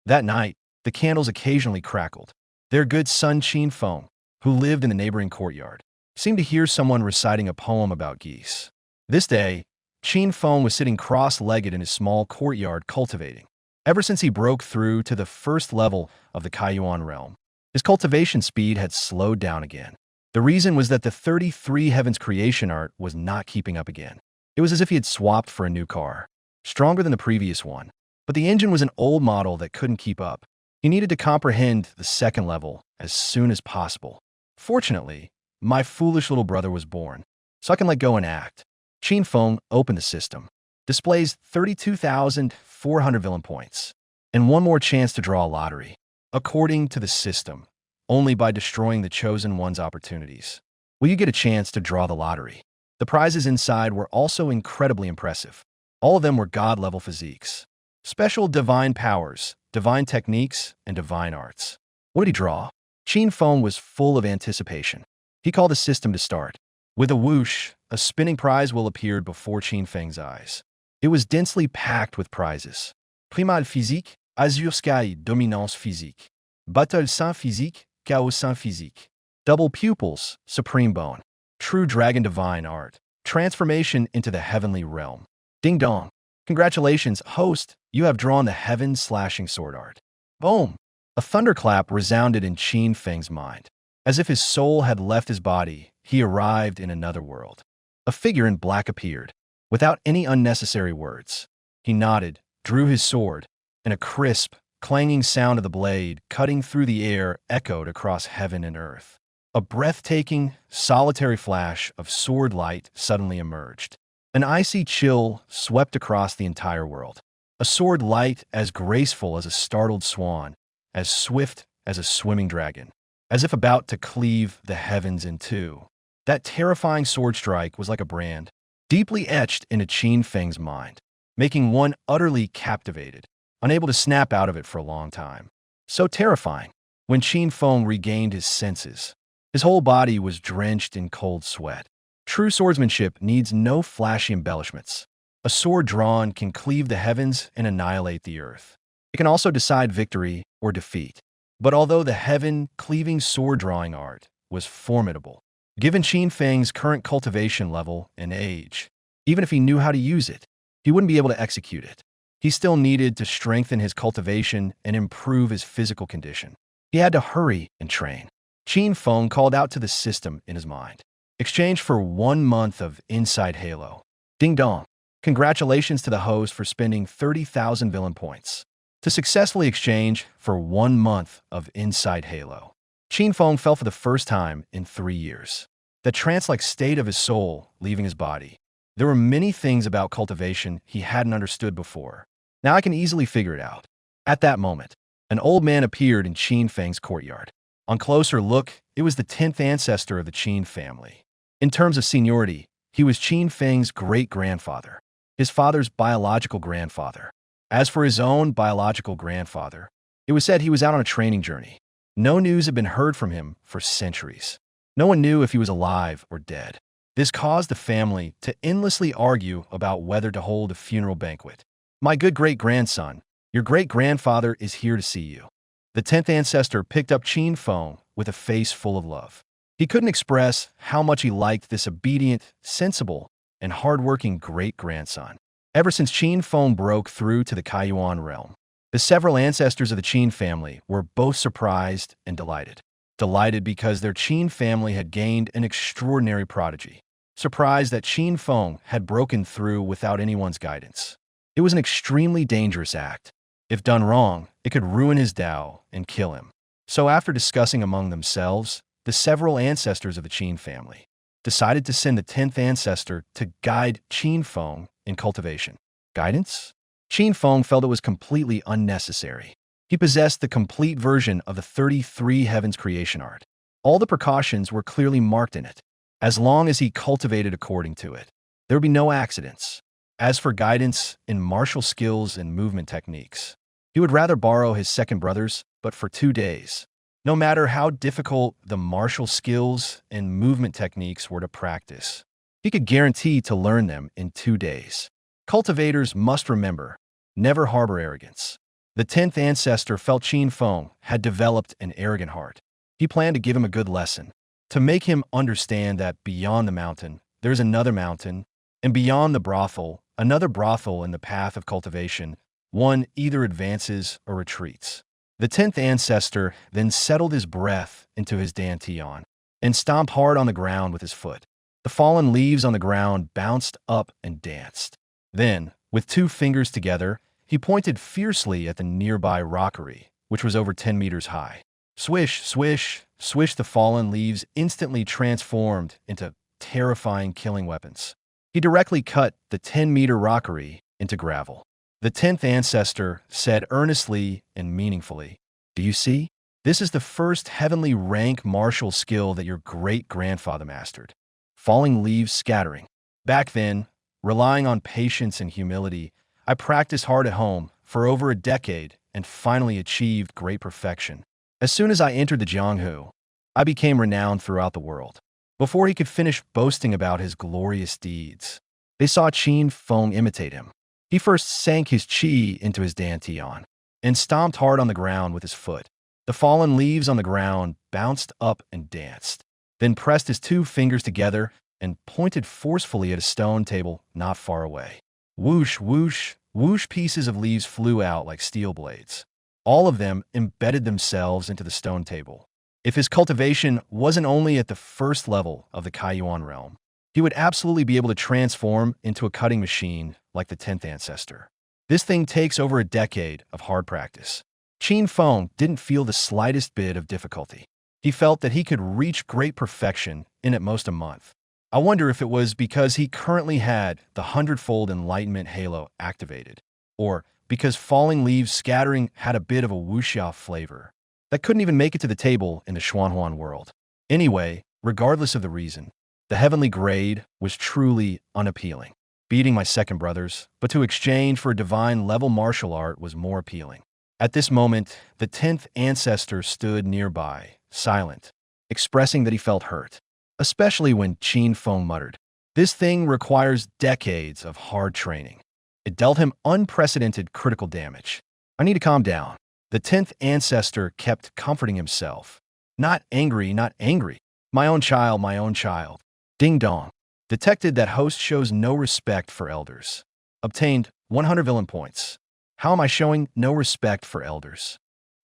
That night, the candles occasionally crackled. Their good son Qin Feng, who lived in the neighboring courtyard, seemed to hear someone reciting a poem about geese. This day, Qin Feng was sitting cross-legged in his small courtyard cultivating. Ever since he broke through to the first level of the Kaiyuan realm, his cultivation speed had slowed down again. The reason was that the 33 Heavens creation art was not keeping up again. It was as if he had swapped for a new car, stronger than the previous one, but the engine was an old model that couldn't keep up. He needed to comprehend the second level as soon as possible. Fortunately, my foolish little brother was born, so I can let go and act. Qin Feng opened the system, displays 32,400 villain points, and one more chance to draw a lottery. According to the system, only by destroying the chosen one's opportunities will you get a chance to draw the lottery. The prizes inside were also incredibly impressive. All of them were god-level physiques, special divine powers, divine techniques, and divine arts. What did he draw? Qin Feng was full of anticipation. He called the system to start. With a whoosh, a spinning prize will appear before Qin Feng's eyes. It was densely packed with prizes. Primal physique, azur sky, dominance physique. Battle sans physique, chaos sans physique. Double pupils, supreme bone. True dragon divine art. Transformation into the heavenly realm. Ding dong. Congratulations, host, you have drawn the heaven-slashing sword art. Boom! A thunderclap resounded in Qin Feng's mind. As if his soul had left his body, he arrived in another world. A figure in black appeared. Without any unnecessary words, he nodded, drew his sword, and a crisp, clanging sound of the blade cutting through the air echoed across heaven and earth. A breathtaking, solitary flash of sword light suddenly emerged. An icy chill swept across the entire world. A sword light as graceful as a startled swan, as swift as a swimming dragon, as if about to cleave the heavens in two. That terrifying sword strike was like a brand, deeply etched into Qin Feng's mind, making one utterly captivated, unable to snap out of it for a long time. So terrifying. When Qin Feng regained his senses, his whole body was drenched in cold sweat. True swordsmanship needs no flashy embellishments. A sword drawn can cleave the heavens and annihilate the earth. It can also decide victory or defeat. But although the heaven-cleaving sword-drawing art was formidable, given Qin Feng's current cultivation level and age, even if he knew how to use it, he wouldn't be able to execute it. He still needed to strengthen his cultivation and improve his physical condition. He had to hurry and train. Qin Feng called out to the system in his mind. Exchange for 1 month of Inside Halo. Ding dong. Congratulations to the host for spending 30,000 villain points to successfully exchange for 1 month of Inside Halo. Qin Feng felt for the first time in 3 years. The trance-like state of his soul leaving his body. There were many things about cultivation he hadn't understood before. Now I can easily figure it out. At that moment, an old man appeared in Qin Feng's courtyard. On closer look, it was the 10th ancestor of the Qin family. In terms of seniority, he was Qin Feng's great-grandfather, his father's biological grandfather. As for his own biological grandfather, it was said he was out on a training journey. No news had been heard from him for centuries. No one knew if he was alive or dead. This caused the family to endlessly argue about whether to hold a funeral banquet. My good great-grandson, your great-grandfather is here to see you. The 10th ancestor picked up Qin Feng with a face full of love. He couldn't express how much he liked this obedient, sensible, and hardworking great-grandson. Ever since Qin Feng broke through to the Kaiyuan realm, The several ancestors of the Qin family were both surprised and delighted. Delighted because their Qin family had gained an extraordinary prodigy. Surprised that Qin Feng had broken through without anyone's guidance. It was an extremely dangerous act. If done wrong, it could ruin his Tao and kill him. So after discussing among themselves, the several ancestors of the Qin family decided to send the 10th ancestor to guide Qin Feng in cultivation. Guidance? Qin Feng felt it was completely unnecessary. He possessed the complete version of the 33 Heavens creation art. All the precautions were clearly marked in it. As long as he cultivated according to it, there would be no accidents. As for guidance in martial skills and movement techniques, he would rather borrow his second brother's, but for 2 days. No matter how difficult the martial skills and movement techniques were to practice, he could guarantee to learn them in 2 days. Cultivators must remember, never harbor arrogance. The 10th ancestor felt Qin Feng had developed an arrogant heart. He planned to give him a good lesson, to make him understand that beyond the mountain, there's another mountain, and beyond the brothel, another brothel in the path of cultivation. One either advances or retreats. The 10th ancestor then settled his breath into his dantian and stomped hard on the ground with his foot. The fallen leaves on the ground bounced up and danced. Then, with 2 fingers together, he pointed fiercely at the nearby rockery, which was over 10 meters high. Swish, swish, swish, the fallen leaves instantly transformed into terrifying killing weapons. He directly cut the 10-meter rockery into gravel. The 10th ancestor said earnestly and meaningfully, "Do you see? This is the first heavenly rank martial skill that your great-grandfather mastered. Falling leaves scattering. Back then, relying on patience and humility, I practiced hard at home for over a decade and finally achieved great perfection. As soon as I entered the Jianghu, I became renowned throughout the world." Before he could finish boasting about his glorious deeds, they saw Qin Feng imitate him. He first sank his qi into his dantian and stomped hard on the ground with his foot. The fallen leaves on the ground bounced up and danced, then pressed his 2 fingers together and pointed forcefully at a stone table not far away. Whoosh, whoosh, whoosh, pieces of leaves flew out like steel blades. All of them embedded themselves into the stone table. If his cultivation wasn't only at the first level of the Kaiyuan realm, he would absolutely be able to transform into a cutting machine like the 10th ancestor. This thing takes over a decade of hard practice. Qin Feng didn't feel the slightest bit of difficulty. He felt that he could reach great perfection in at most a month. I wonder if it was because he currently had the 100-fold enlightenment halo activated, or because falling leaves scattering had a bit of a wuxia flavor that couldn't even make it to the table in the Xuanhuan world. Anyway, regardless of the reason, the heavenly grade was truly unappealing. Beating my second brothers, but to exchange for a divine-level martial art was more appealing. At this moment, the 10th ancestor stood nearby, silent, expressing that he felt hurt, especially when Qin Feng muttered, "This thing requires decades of hard training. It dealt him unprecedented critical damage. I need to calm down." The 10th ancestor kept comforting himself. "Not angry, not angry. My own child, my own child." Ding dong. Detected that host shows no respect for elders. Obtained 100 villain points. How am I showing no respect for elders?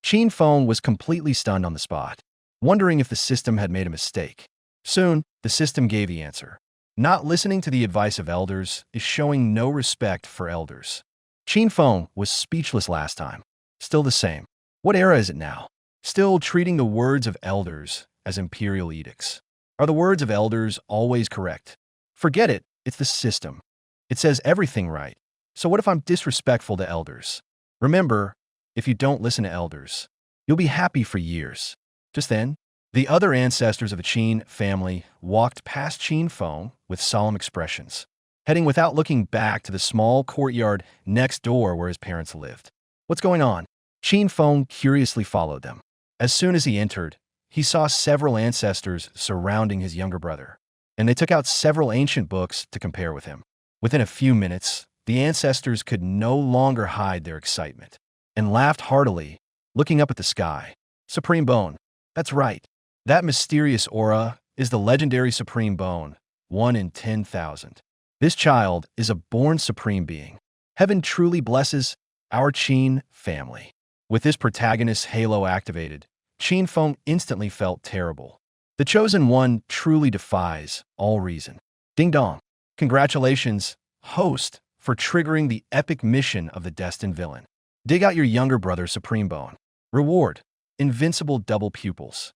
Qin Feng was completely stunned on the spot, wondering if the system had made a mistake. Soon, the system gave the answer. Not listening to the advice of elders is showing no respect for elders. Qin Feng was speechless last time. Still the same. What era is it now? Still treating the words of elders as imperial edicts. Are the words of elders always correct? Forget it, it's the system. It says everything right. So what if I'm disrespectful to elders? Remember, if you don't listen to elders, you'll be happy for years. Just then, the other ancestors of the Qin family walked past Qin Feng with solemn expressions, heading without looking back to the small courtyard next door where his parents lived. What's going on? Qin Feng curiously followed them. As soon as he entered, he saw several ancestors surrounding his younger brother, and they took out several ancient books to compare with him. Within a few minutes, the ancestors could no longer hide their excitement and laughed heartily, looking up at the sky. Supreme Bone. That's right. That mysterious aura is the legendary Supreme Bone, 1 in 10,000. This child is a born supreme being. Heaven truly blesses our Qin family. With this protagonist's halo activated, Qin Feng instantly felt terrible. The Chosen One truly defies all reason. Ding dong. Congratulations, host, for triggering the epic mission of the destined villain. Dig out your younger brother's supreme bone. Reward: invincible double pupils.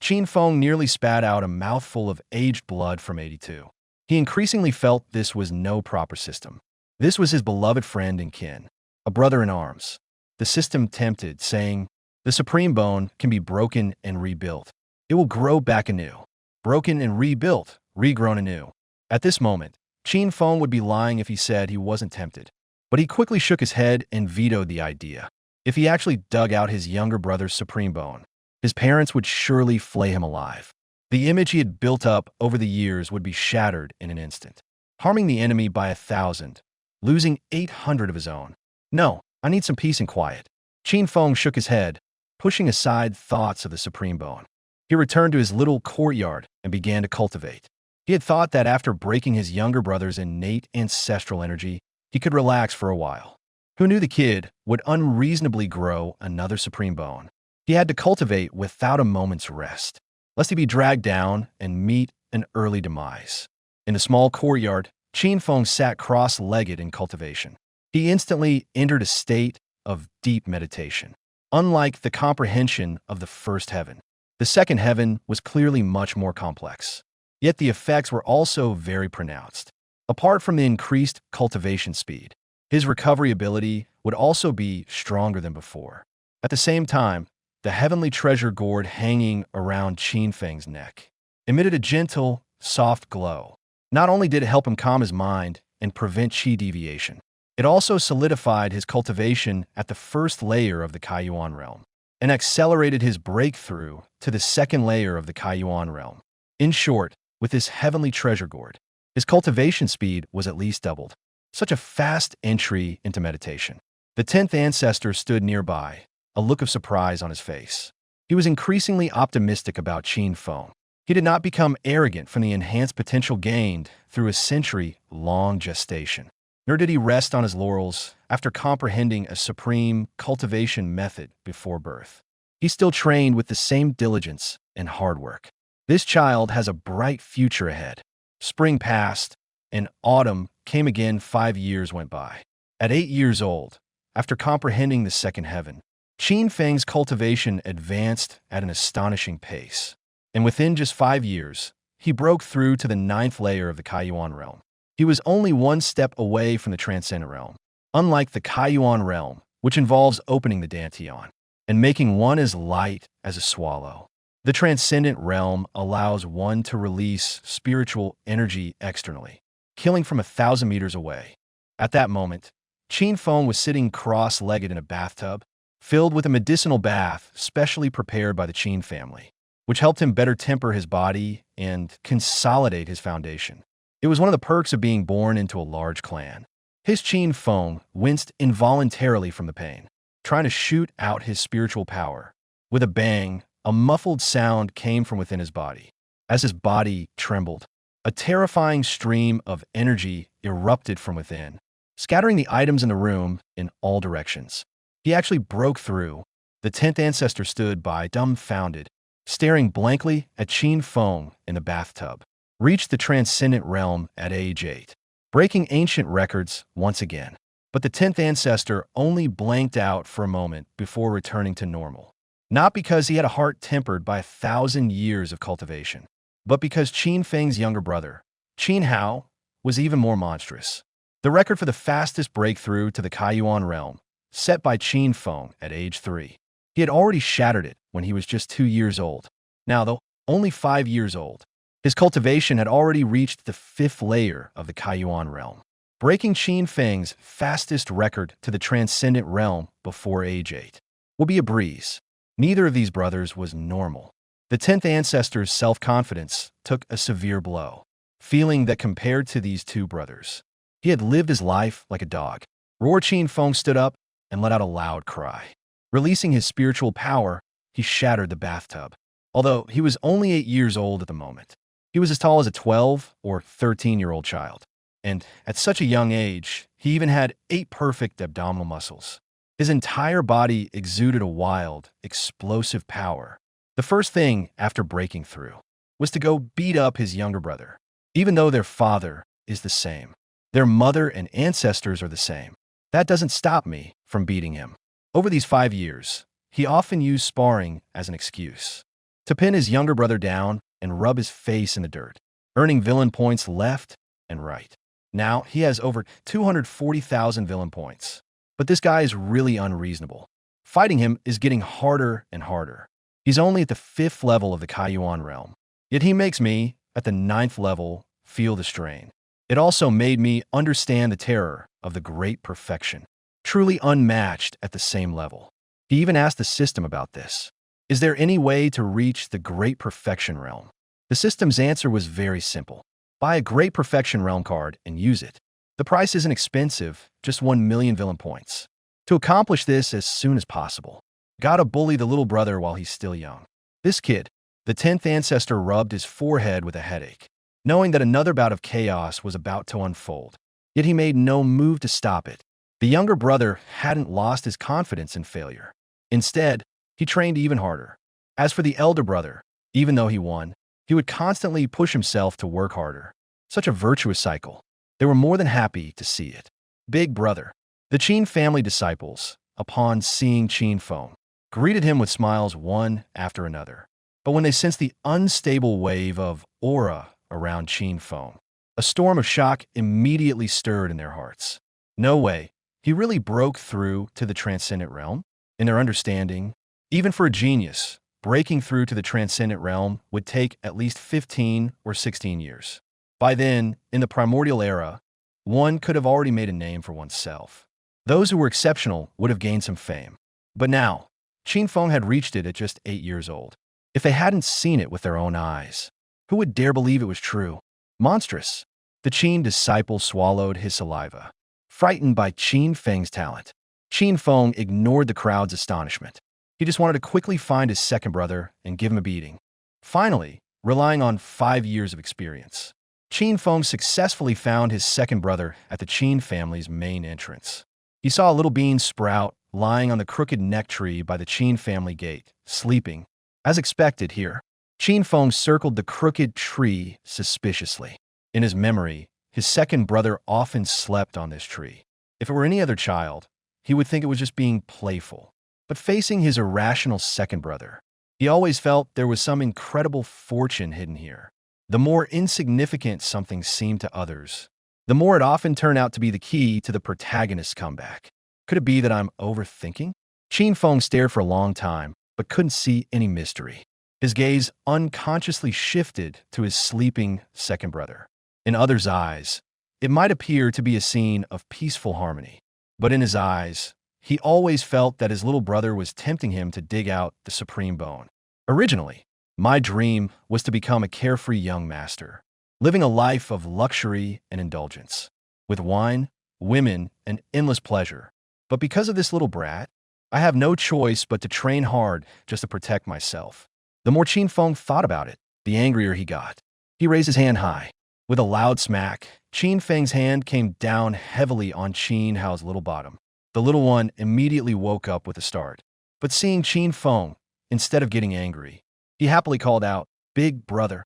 Qin Feng nearly spat out a mouthful of aged blood from 82. He increasingly felt this was no proper system. This was his beloved friend and kin, a brother in arms. The system tempted, saying, the supreme bone can be broken and rebuilt. It will grow back anew. Broken and rebuilt, regrown anew. At this moment, Qin Feng would be lying if he said he wasn't tempted. But he quickly shook his head and vetoed the idea. If he actually dug out his younger brother's supreme bone, his parents would surely flay him alive. The image he had built up over the years would be shattered in an instant, harming the enemy by 1,000, losing 800 of his own. No, I need some peace and quiet. Qin Feng shook his head, pushing aside thoughts of the supreme bone. He returned to his little courtyard and began to cultivate. He had thought that after breaking his younger brother's innate ancestral energy, he could relax for a while. Who knew the kid would unreasonably grow another supreme bone? He had to cultivate without a moment's rest, lest he be dragged down and meet an early demise. In the small courtyard, Qin Feng sat cross-legged in cultivation. He instantly entered a state of deep meditation. Unlike the comprehension of the first heaven, the second heaven was clearly much more complex. Yet the effects were also very pronounced. Apart from the increased cultivation speed, his recovery ability would also be stronger than before. At the same time, the heavenly treasure gourd hanging around Qin Feng's neck emitted a gentle, soft glow. Not only did it help him calm his mind and prevent qi deviation, it also solidified his cultivation at the first layer of the Kaiyuan realm and accelerated his breakthrough to the second layer of the Kaiyuan realm. In short, with this heavenly treasure gourd, his cultivation speed was at least doubled. Such a fast entry into meditation. The 10th ancestor stood nearby, a look of surprise on his face. He was increasingly optimistic about Qin Feng. He did not become arrogant from the enhanced potential gained through a century-long gestation. Nor did he rest on his laurels after comprehending a supreme cultivation method before birth. He still trained with the same diligence and hard work. This child has a bright future ahead. Spring passed, and autumn came again. 5 years went by. At 8 years old, after comprehending the second heaven, Qin Feng's cultivation advanced at an astonishing pace. And within just 5 years, he broke through to the 9th layer of the Kaiyuan realm. He was only one step away from the transcendent realm. Unlike the Kaiyuan realm, which involves opening the Dantian and making one as light as a swallow, the transcendent realm allows one to release spiritual energy externally, killing from 1,000 meters away. At that moment, Qin Feng was sitting cross-legged in a bathtub, filled with a medicinal bath specially prepared by the Qin family, which helped him better temper his body and consolidate his foundation. It was one of the perks of being born into a large clan. His Qin Feng winced involuntarily from the pain, trying to shoot out his spiritual power. With a bang, a muffled sound came from within his body. As his body trembled, a terrifying stream of energy erupted from within, scattering the items in the room in all directions. He actually broke through. The 10th ancestor stood by, dumbfounded, staring blankly at Qin Feng in the bathtub. Reached the transcendent realm at age 8, breaking ancient records once again. But the 10th ancestor only blanked out for a moment before returning to normal. Not because he had a heart tempered by 1,000 years of cultivation, but because Qin Feng's younger brother, Qin Hao, was even more monstrous. The record for the fastest breakthrough to the Kaiyuan realm, set by Qin Feng at age 3. He had already shattered it when he was just 2 years old. Now, though only 5 years old, his cultivation had already reached the 5th layer of the Kaiyuan realm, breaking Qin Feng's fastest record to the transcendent realm before age 8. Will be a breeze. Neither of these brothers was normal. The 10th ancestor's self-confidence took a severe blow, feeling that compared to these two brothers, he had lived his life like a dog. Qin Feng stood up and let out a loud cry. Releasing his spiritual power, he shattered the bathtub. Although he was only 8 years old at the moment, he was as tall as a 12 or 13-year-old child. And at such a young age, he even had 8 perfect abdominal muscles. His entire body exuded a wild, explosive power. The first thing after breaking through was to go beat up his younger brother. Even though their father is the same, their mother and ancestors are the same, that doesn't stop me from beating him. Over these 5 years, he often used sparring as an excuse to pin his younger brother down and rub his face in the dirt, earning villain points left and right. Now, he has over 240,000 villain points. But this guy is really unreasonable. Fighting him is getting harder and harder. He's only at the 5th level of the Kaiyuan realm. Yet he makes me, at the 9th level, feel the strain. It also made me understand the terror of the great perfection, truly unmatched at the same level. He even asked the system about this. Is there any way to reach the great perfection realm? The system's answer was very simple. Buy a great perfection realm card and use it. The price isn't expensive, just 1 million villain points. To accomplish this as soon as possible, gotta bully the little brother while he's still young. This kid, the 10th ancestor, rubbed his forehead with a headache, knowing that another bout of chaos was about to unfold. Yet he made no move to stop it. The younger brother hadn't lost his confidence in failure. Instead, he trained even harder. As for the elder brother, even though he won, he would constantly push himself to work harder. Such a virtuous cycle. They were more than happy to see it. Big brother. The Qin family disciples, upon seeing Qin Feng, greeted him with smiles one after another. But when they sensed the unstable wave of aura around Qin Feng, a storm of shock immediately stirred in their hearts. No way. He really broke through to the transcendent realm? In their understanding, even for a genius, breaking through to the transcendent realm would take at least 15 or 16 years. By then, in the primordial era, one could have already made a name for oneself. Those who were exceptional would have gained some fame. But now, Qin Feng had reached it at just 8 years old. If they hadn't seen it with their own eyes, who would dare believe it was true? Monstrous. The Qin disciple swallowed his saliva. Frightened by Qin Feng's talent, Qin Feng ignored the crowd's astonishment. He just wanted to quickly find his second brother and give him a beating. Finally, relying on 5 years of experience, Qin Feng successfully found his second brother at the Qin family's main entrance. He saw a little bean sprout lying on the crooked neck tree by the Qin family gate, sleeping. As expected here, Qin Feng circled the crooked tree suspiciously. In his memory, his second brother often slept on this tree. If it were any other child, he would think it was just being playful. But facing his irrational second brother, he always felt there was some incredible fortune hidden here. The more insignificant something seemed to others, the more it often turned out to be the key to the protagonist's comeback. Could it be that I'm overthinking? Qin Feng stared for a long time, but couldn't see any mystery. His gaze unconsciously shifted to his sleeping second brother. In others' eyes, it might appear to be a scene of peaceful harmony. But in his eyes, he always felt that his little brother was tempting him to dig out the supreme bone. Originally, my dream was to become a carefree young master, living a life of luxury and indulgence, with wine, women, and endless pleasure. But because of this little brat, I have no choice but to train hard just to protect myself. The more Qin Feng thought about it, the angrier he got. He raised his hand high. With a loud smack, Qin Feng's hand came down heavily on Qin Hao's little bottom. The little one immediately woke up with a start. But seeing Qin Feng, instead of getting angry, he happily called out, "Big brother."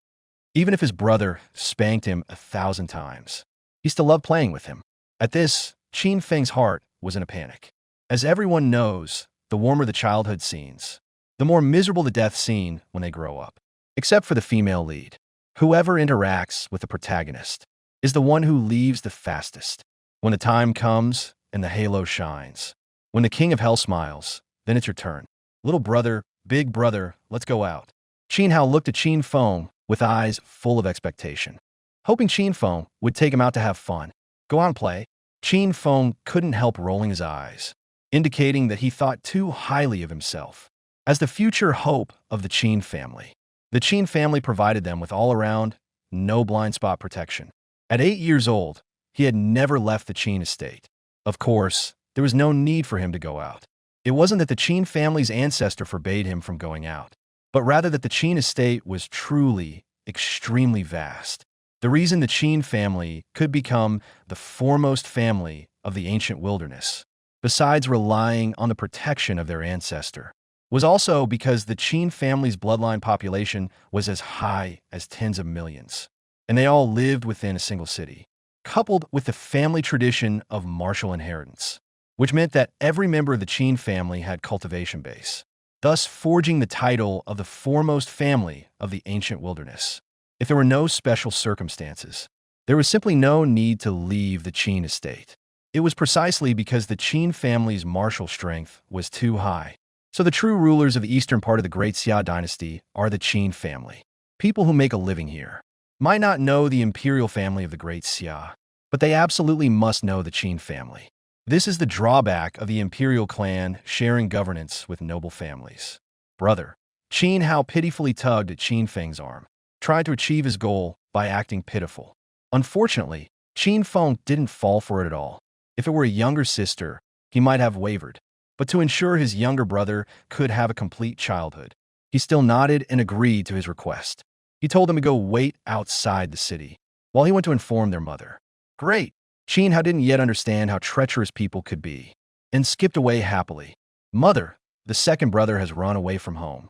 Even if his brother spanked him 1,000 times, he still loved playing with him. At this, Qin Feng's heart was in a panic. As everyone knows, the warmer the childhood scenes, the more miserable the death scene when they grow up. Except for the female lead. Whoever interacts with the protagonist is the one who leaves the fastest. When the time comes and the halo shines, when the king of hell smiles, then it's your turn. Little brother, big brother, let's go out. Qin Hao looked at Qin Feng with eyes full of expectation, hoping Qin Feng would take him out to have fun. Go on, play. Qin Feng couldn't help rolling his eyes, indicating that he thought too highly of himself. As the future hope of the Qin family, the Qin family provided them with all-around, no blind spot protection. At 8 years old, he had never left the Qin estate. Of course, there was no need for him to go out. It wasn't that the Qin family's ancestor forbade him from going out, but rather that the Qin estate was truly, extremely vast. The reason the Qin family could become the foremost family of the ancient wilderness, besides relying on the protection of their ancestor, was also because the Qin family's bloodline population was as high as tens of millions, and they all lived within a single city, coupled with the family tradition of martial inheritance, which meant that every member of the Qin family had cultivation base, thus forging the title of the foremost family of the ancient wilderness. If there were no special circumstances, there was simply no need to leave the Qin estate. It was precisely because the Qin family's martial strength was too high. So the true rulers of the eastern part of the Great Xia dynasty are the Qin family. People who make a living here might not know the imperial family of the Great Xia, but they absolutely must know the Qin family. This is the drawback of the imperial clan sharing governance with noble families. Brother, Qin Hao pitifully tugged at Qin Feng's arm, tried to achieve his goal by acting pitiful. Unfortunately, Qin Feng didn't fall for it at all. If it were a younger sister, he might have wavered. But to ensure his younger brother could have a complete childhood, he still nodded and agreed to his request. He told them to go wait outside the city, while he went to inform their mother. Great! Qin Hao didn't yet understand how treacherous people could be, and skipped away happily. Mother, the second brother has run away from home.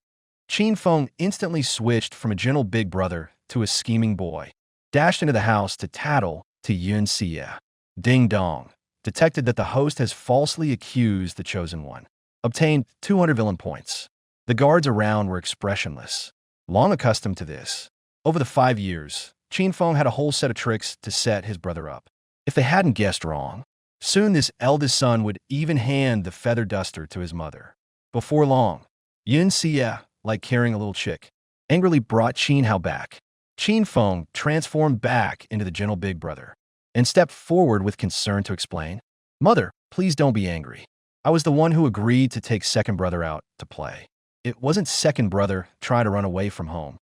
Qin Feng instantly switched from a gentle big brother to a scheming boy, dashed into the house to tattle to Yun Xie. Ding dong. Detected that the host has falsely accused the chosen one. Obtained 200 villain points. The guards around were expressionless, long accustomed to this. Over the 5 years, Qin Feng had a whole set of tricks to set his brother up. If they hadn't guessed wrong, soon this eldest son would even hand the feather duster to his mother. Before long, Yun Xie, like carrying a little chick, angrily brought Qin Hao back. Qin Feng transformed back into the gentle big brother and stepped forward with concern to explain. Mother, please don't be angry. I was the one who agreed to take second brother out to play. It wasn't second brother trying to run away from home.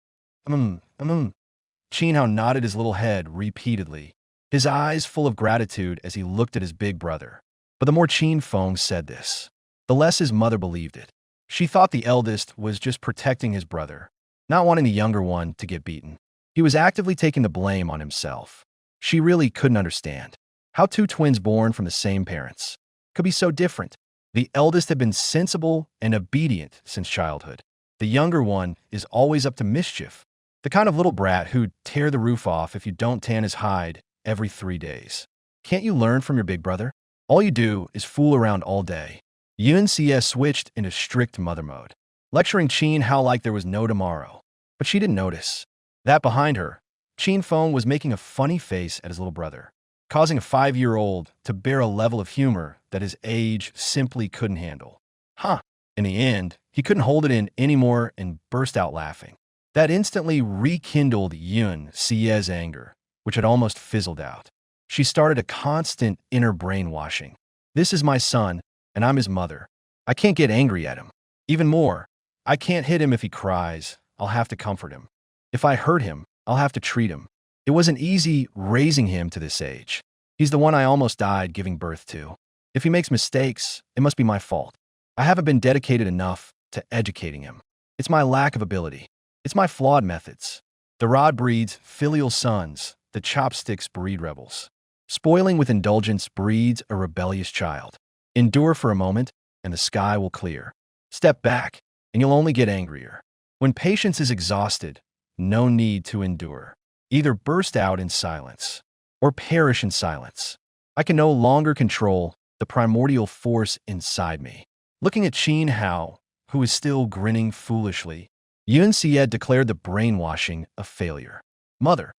Qin Hao nodded his little head repeatedly, his eyes full of gratitude as he looked at his big brother. But the more Qin Feng said this, the less his mother believed it. She thought the eldest was just protecting his brother, not wanting the younger one to get beaten. He was actively taking the blame on himself. She really couldn't understand how two twins born from the same parents could be so different. The eldest had been sensible and obedient since childhood. The younger one is always up to mischief, the kind of little brat who'd tear the roof off if you don't tan his hide every 3 days. Can't you learn from your big brother? All you do is fool around all day. Yun Xie switched into strict mother mode, lecturing Qin Hao like there was no tomorrow. But she didn't notice that behind her, Qin Feng was making a funny face at his little brother, causing a 5-year-old to bear a level of humor that his age simply couldn't handle. In the end, he couldn't hold it in anymore and burst out laughing. That instantly rekindled Yun Xie's anger, which had almost fizzled out. She started a constant inner brainwashing. This is my son, and I'm his mother. I can't get angry at him. Even more, I can't hit him if he cries. I'll have to comfort him. If I hurt him, I'll have to treat him. It wasn't easy raising him to this age. He's the one I almost died giving birth to. If he makes mistakes, it must be my fault. I haven't been dedicated enough to educating him. It's my lack of ability. It's my flawed methods. The rod breeds filial sons. The chopsticks breed rebels. Spoiling with indulgence breeds a rebellious child. Endure for a moment, and the sky will clear. Step back, and you'll only get angrier. When patience is exhausted, no need to endure. Either burst out in silence, or perish in silence. I can no longer control the primordial force inside me. Looking at Qin Hao, who was still grinning foolishly, Yun Xie declared the brainwashing a failure. Mother,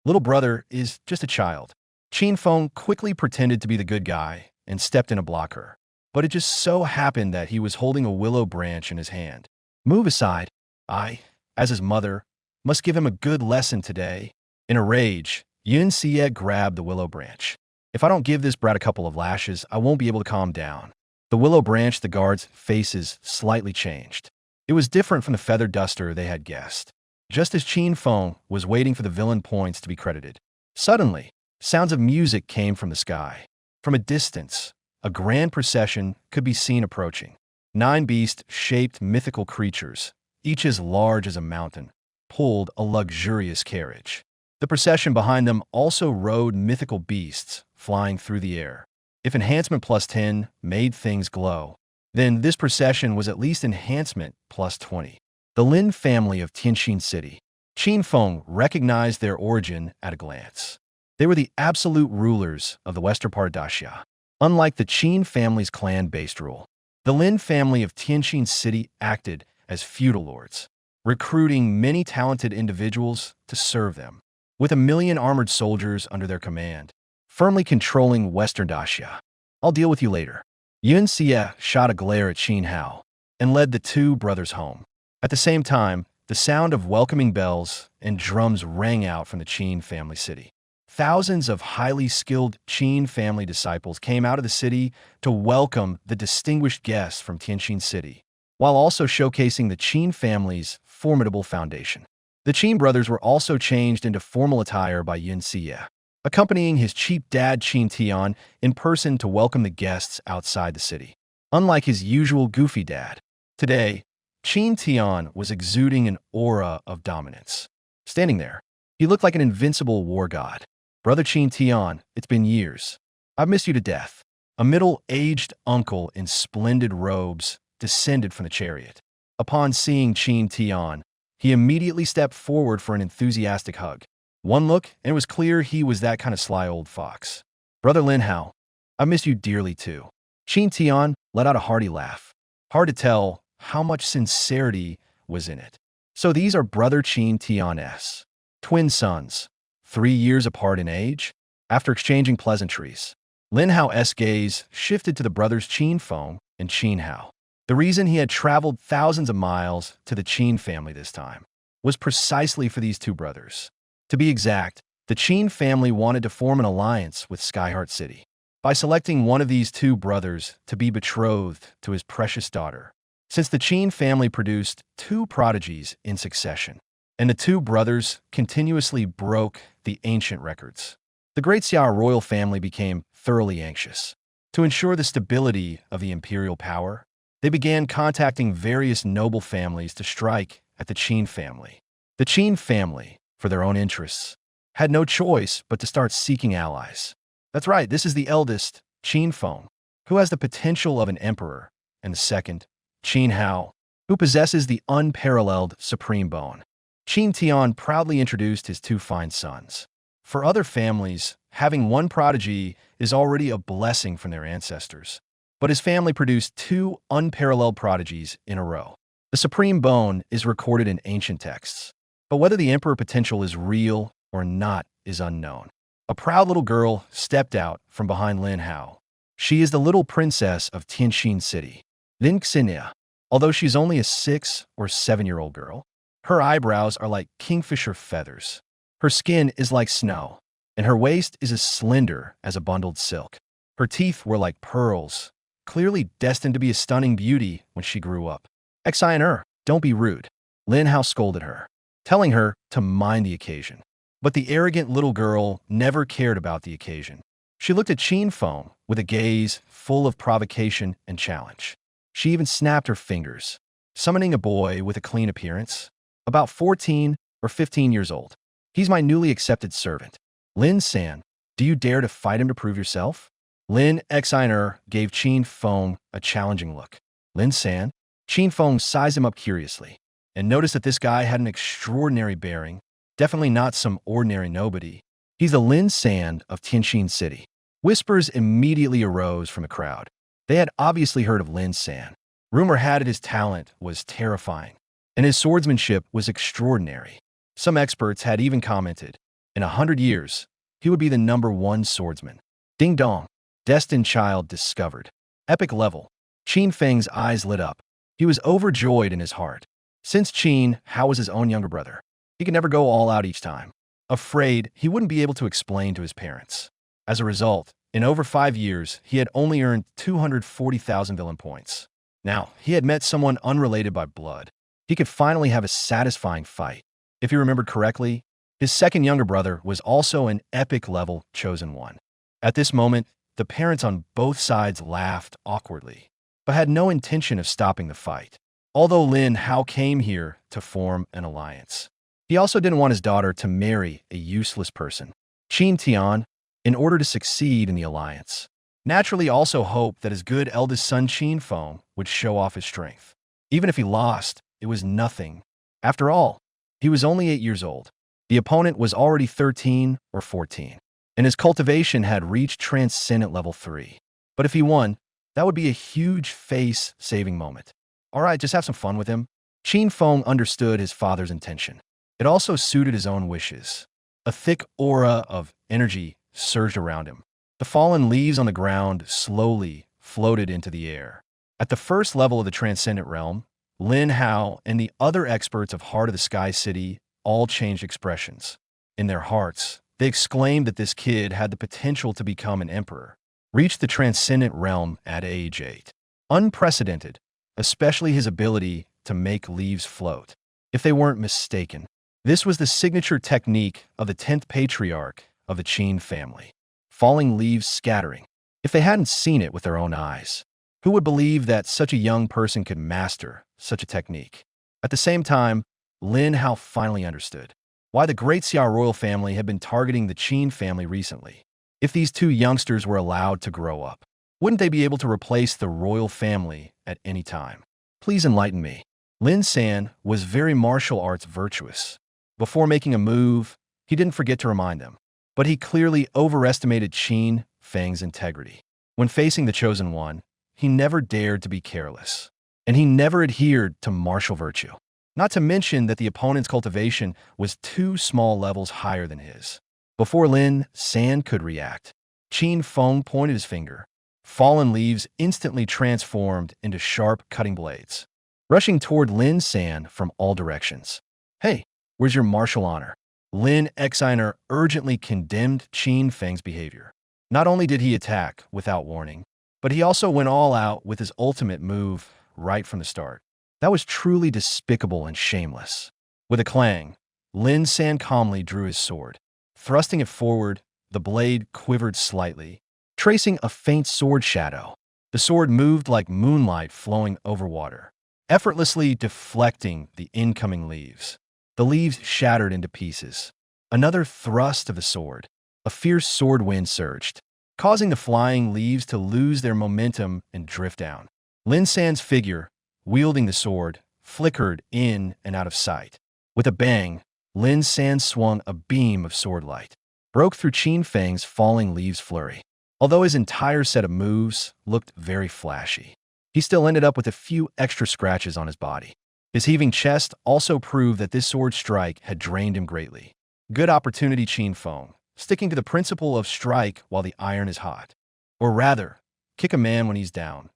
little brother is just a child. Qin Feng quickly pretended to be the good guy and stepped in to block her. But it just so happened that he was holding a willow branch in his hand. Move aside. I, as his mother, must give him a good lesson today. In a rage, Yun Xie grabbed the willow branch. If I don't give this brat a couple of lashes, I won't be able to calm down. The willow branch, the guards' faces slightly changed. It was different from the feather duster they had guessed. Just as Qin Feng was waiting for the villain points to be credited, suddenly, sounds of music came from the sky. From a distance, a grand procession could be seen approaching. 9 beast-shaped mythical creatures, each as large as a mountain, pulled a luxurious carriage. The procession behind them also rode mythical beasts flying through the air. If enhancement plus 10 made things glow, then this procession was at least enhancement plus 20. The Lin family of Tianjin City. Qin Feng recognized their origin at a glance. They were the absolute rulers of the western part of Daxia. Unlike the Qin family's clan-based rule, the Lin family of Tianjin City acted as feudal lords, recruiting many talented individuals to serve them. With 1,000,000 armored soldiers under their command, firmly controlling western Daxia. I'll deal with you later. Yun Xie shot a glare at Qin Hao and led the two brothers home. At the same time, the sound of welcoming bells and drums rang out from the Qin family city. Thousands of highly skilled Qin family disciples came out of the city to welcome the distinguished guests from Tianjin City, while also showcasing the Qin family's formidable foundation. The Qin brothers were also changed into formal attire by Yun Xie, accompanying his cheap dad Qin Tian in person to welcome the guests outside the city. Unlike his usual goofy dad, today, Qin Tian was exuding an aura of dominance. Standing there, he looked like an invincible war god. Brother Qin Tian, it's been years. I've missed you to death. A middle-aged uncle in splendid robes descended from the chariot. Upon seeing Qin Tian, he immediately stepped forward for an enthusiastic hug. One look, and it was clear he was that kind of sly old fox. Brother Lin Hao, I miss you dearly too. Qin Tian let out a hearty laugh. Hard to tell how much sincerity was in it. So these are Brother Qin Tian's twin sons, 3 years apart in age. After exchanging pleasantries, Lin Hao's gaze shifted to the brothers Qin Feng and Qin Hao. The reason he had traveled thousands of miles to the Qin family this time was precisely for these two brothers. To be exact, the Qin family wanted to form an alliance with Skyheart City by selecting one of these two brothers to be betrothed to his precious daughter. Since the Qin family produced 2 prodigies in succession, and the two brothers continuously broke the ancient records, the great Xia royal family became thoroughly anxious. To ensure the stability of the imperial power, they began contacting various noble families to strike at the Qin family. The Qin family, for their own interests, had no choice but to start seeking allies. That's right, this is the eldest, Qin Feng, who has the potential of an emperor, and the second, Qin Hao, who possesses the unparalleled supreme bone. Qin Tian proudly introduced his 2 fine sons. For other families, having one prodigy is already a blessing from their ancestors. But his family produced 2 unparalleled prodigies in a row. The supreme bone is recorded in ancient texts, but whether the emperor potential is real or not is unknown. A proud little girl stepped out from behind Lin Hao. She is the little princess of Tianjin City, Lin Xenia. Although she's only a 6 or 7-year-old girl, her eyebrows are like kingfisher feathers. Her skin is like snow, and her waist is as slender as a bundled silk. Her teeth were like pearls, clearly destined to be a stunning beauty when she grew up. Xiner, don't be rude, Lin Hao scolded her, telling her to mind the occasion. But the arrogant little girl never cared about the occasion. She looked at Qin Feng with a gaze full of provocation and challenge. She even snapped her fingers, summoning a boy with a clean appearance, about 14 or 15 years old. He's my newly accepted servant. Lin San, do you dare to fight him to prove yourself? Lin Xiner gave Qin Feng a challenging look. Lin San? Qin Feng sized him up curiously, and noticed that this guy had an extraordinary bearing, definitely not some ordinary nobody. He's the Lin San of Tianjin City. Whispers immediately arose from the crowd. They had obviously heard of Lin San. Rumor had it his talent was terrifying, and his swordsmanship was extraordinary. Some experts had even commented, in 100 years, he would be the #1 swordsman. Ding dong. Destined child discovered. Epic level. Qin Feng's eyes lit up. He was overjoyed in his heart. Since Qin Hao was his own younger brother, he could never go all out each time, afraid he wouldn't be able to explain to his parents. As a result, in over 5 years, he had only earned 240,000 villain points. Now, he had met someone unrelated by blood. He could finally have a satisfying fight. If he remembered correctly, his second younger brother was also an epic level chosen one. At this moment, the parents on both sides laughed awkwardly, but had no intention of stopping the fight. Although Lin Hao came here to form an alliance, He also didn't want his daughter to marry a useless person. Qin Tian, in order to succeed in the alliance, naturally also hoped that his good eldest son Qin Feng would show off his strength. Even if he lost, it was nothing. After all, he was only 8 years old. The opponent was already 13 or 14, and his cultivation had reached transcendent level 3. But if he won, that would be a huge face-saving moment. All right, just have some fun with him. Qin Feng understood his father's intention. It also suited his own wishes. A thick aura of energy surged around him. The fallen leaves on the ground slowly floated into the air. At the first level of the transcendent realm, Lin Hao and the other experts of Heart of the Sky City all changed expressions. In their hearts, they exclaimed that this kid had the potential to become an emperor. Reached the transcendent realm at age 8. Unprecedented, especially his ability to make leaves float. If they weren't mistaken, this was the signature technique of the 10th patriarch of the Qin family. Falling leaves scattering. If they hadn't seen it with their own eyes, who would believe that such a young person could master such a technique? At the same time, Lin Hao finally understood why the great Xia royal family had been targeting the Qin family recently. If these two youngsters were allowed to grow up, wouldn't they be able to replace the royal family at any time? Please enlighten me. Lin San was very martial arts virtuous. Before making a move, he didn't forget to remind them. But he clearly overestimated Qin Feng's integrity. When facing the Chosen One, he never dared to be careless. And he never adhered to martial virtue. Not to mention that the opponent's cultivation was 2 small levels higher than his. Before Lin San could react, Qin Feng pointed his finger. Fallen leaves instantly transformed into sharp cutting blades, rushing toward Lin San from all directions. Hey, where's your martial honor? Lin Exiner urgently condemned Qin Feng's behavior. Not only did he attack without warning, but he also went all out with his ultimate move right from the start. That was truly despicable and shameless. With a clang, Lin San calmly drew his sword. Thrusting it forward, the blade quivered slightly, tracing a faint sword shadow. The sword moved like moonlight flowing over water, effortlessly deflecting the incoming leaves. The leaves shattered into pieces. Another thrust of the sword. A fierce sword wind surged, causing the flying leaves to lose their momentum and drift down. Lin San's figure, wielding the sword, flickered in and out of sight. With a bang, Lin San swung a beam of sword light, broke through Qin Feng's falling leaves flurry. Although his entire set of moves looked very flashy, he still ended up with a few extra scratches on his body. His heaving chest also proved that this sword strike had drained him greatly. Good opportunity, Qin Feng, sticking to the principle of strike while the iron is hot. Or rather, kick a man when he's down.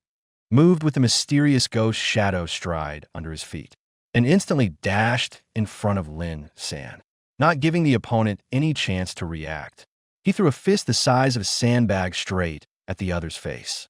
Moved with the mysterious ghost shadow stride under his feet, and instantly dashed in front of Lin San, not giving the opponent any chance to react. He threw a fist the size of a sandbag straight at the other's face.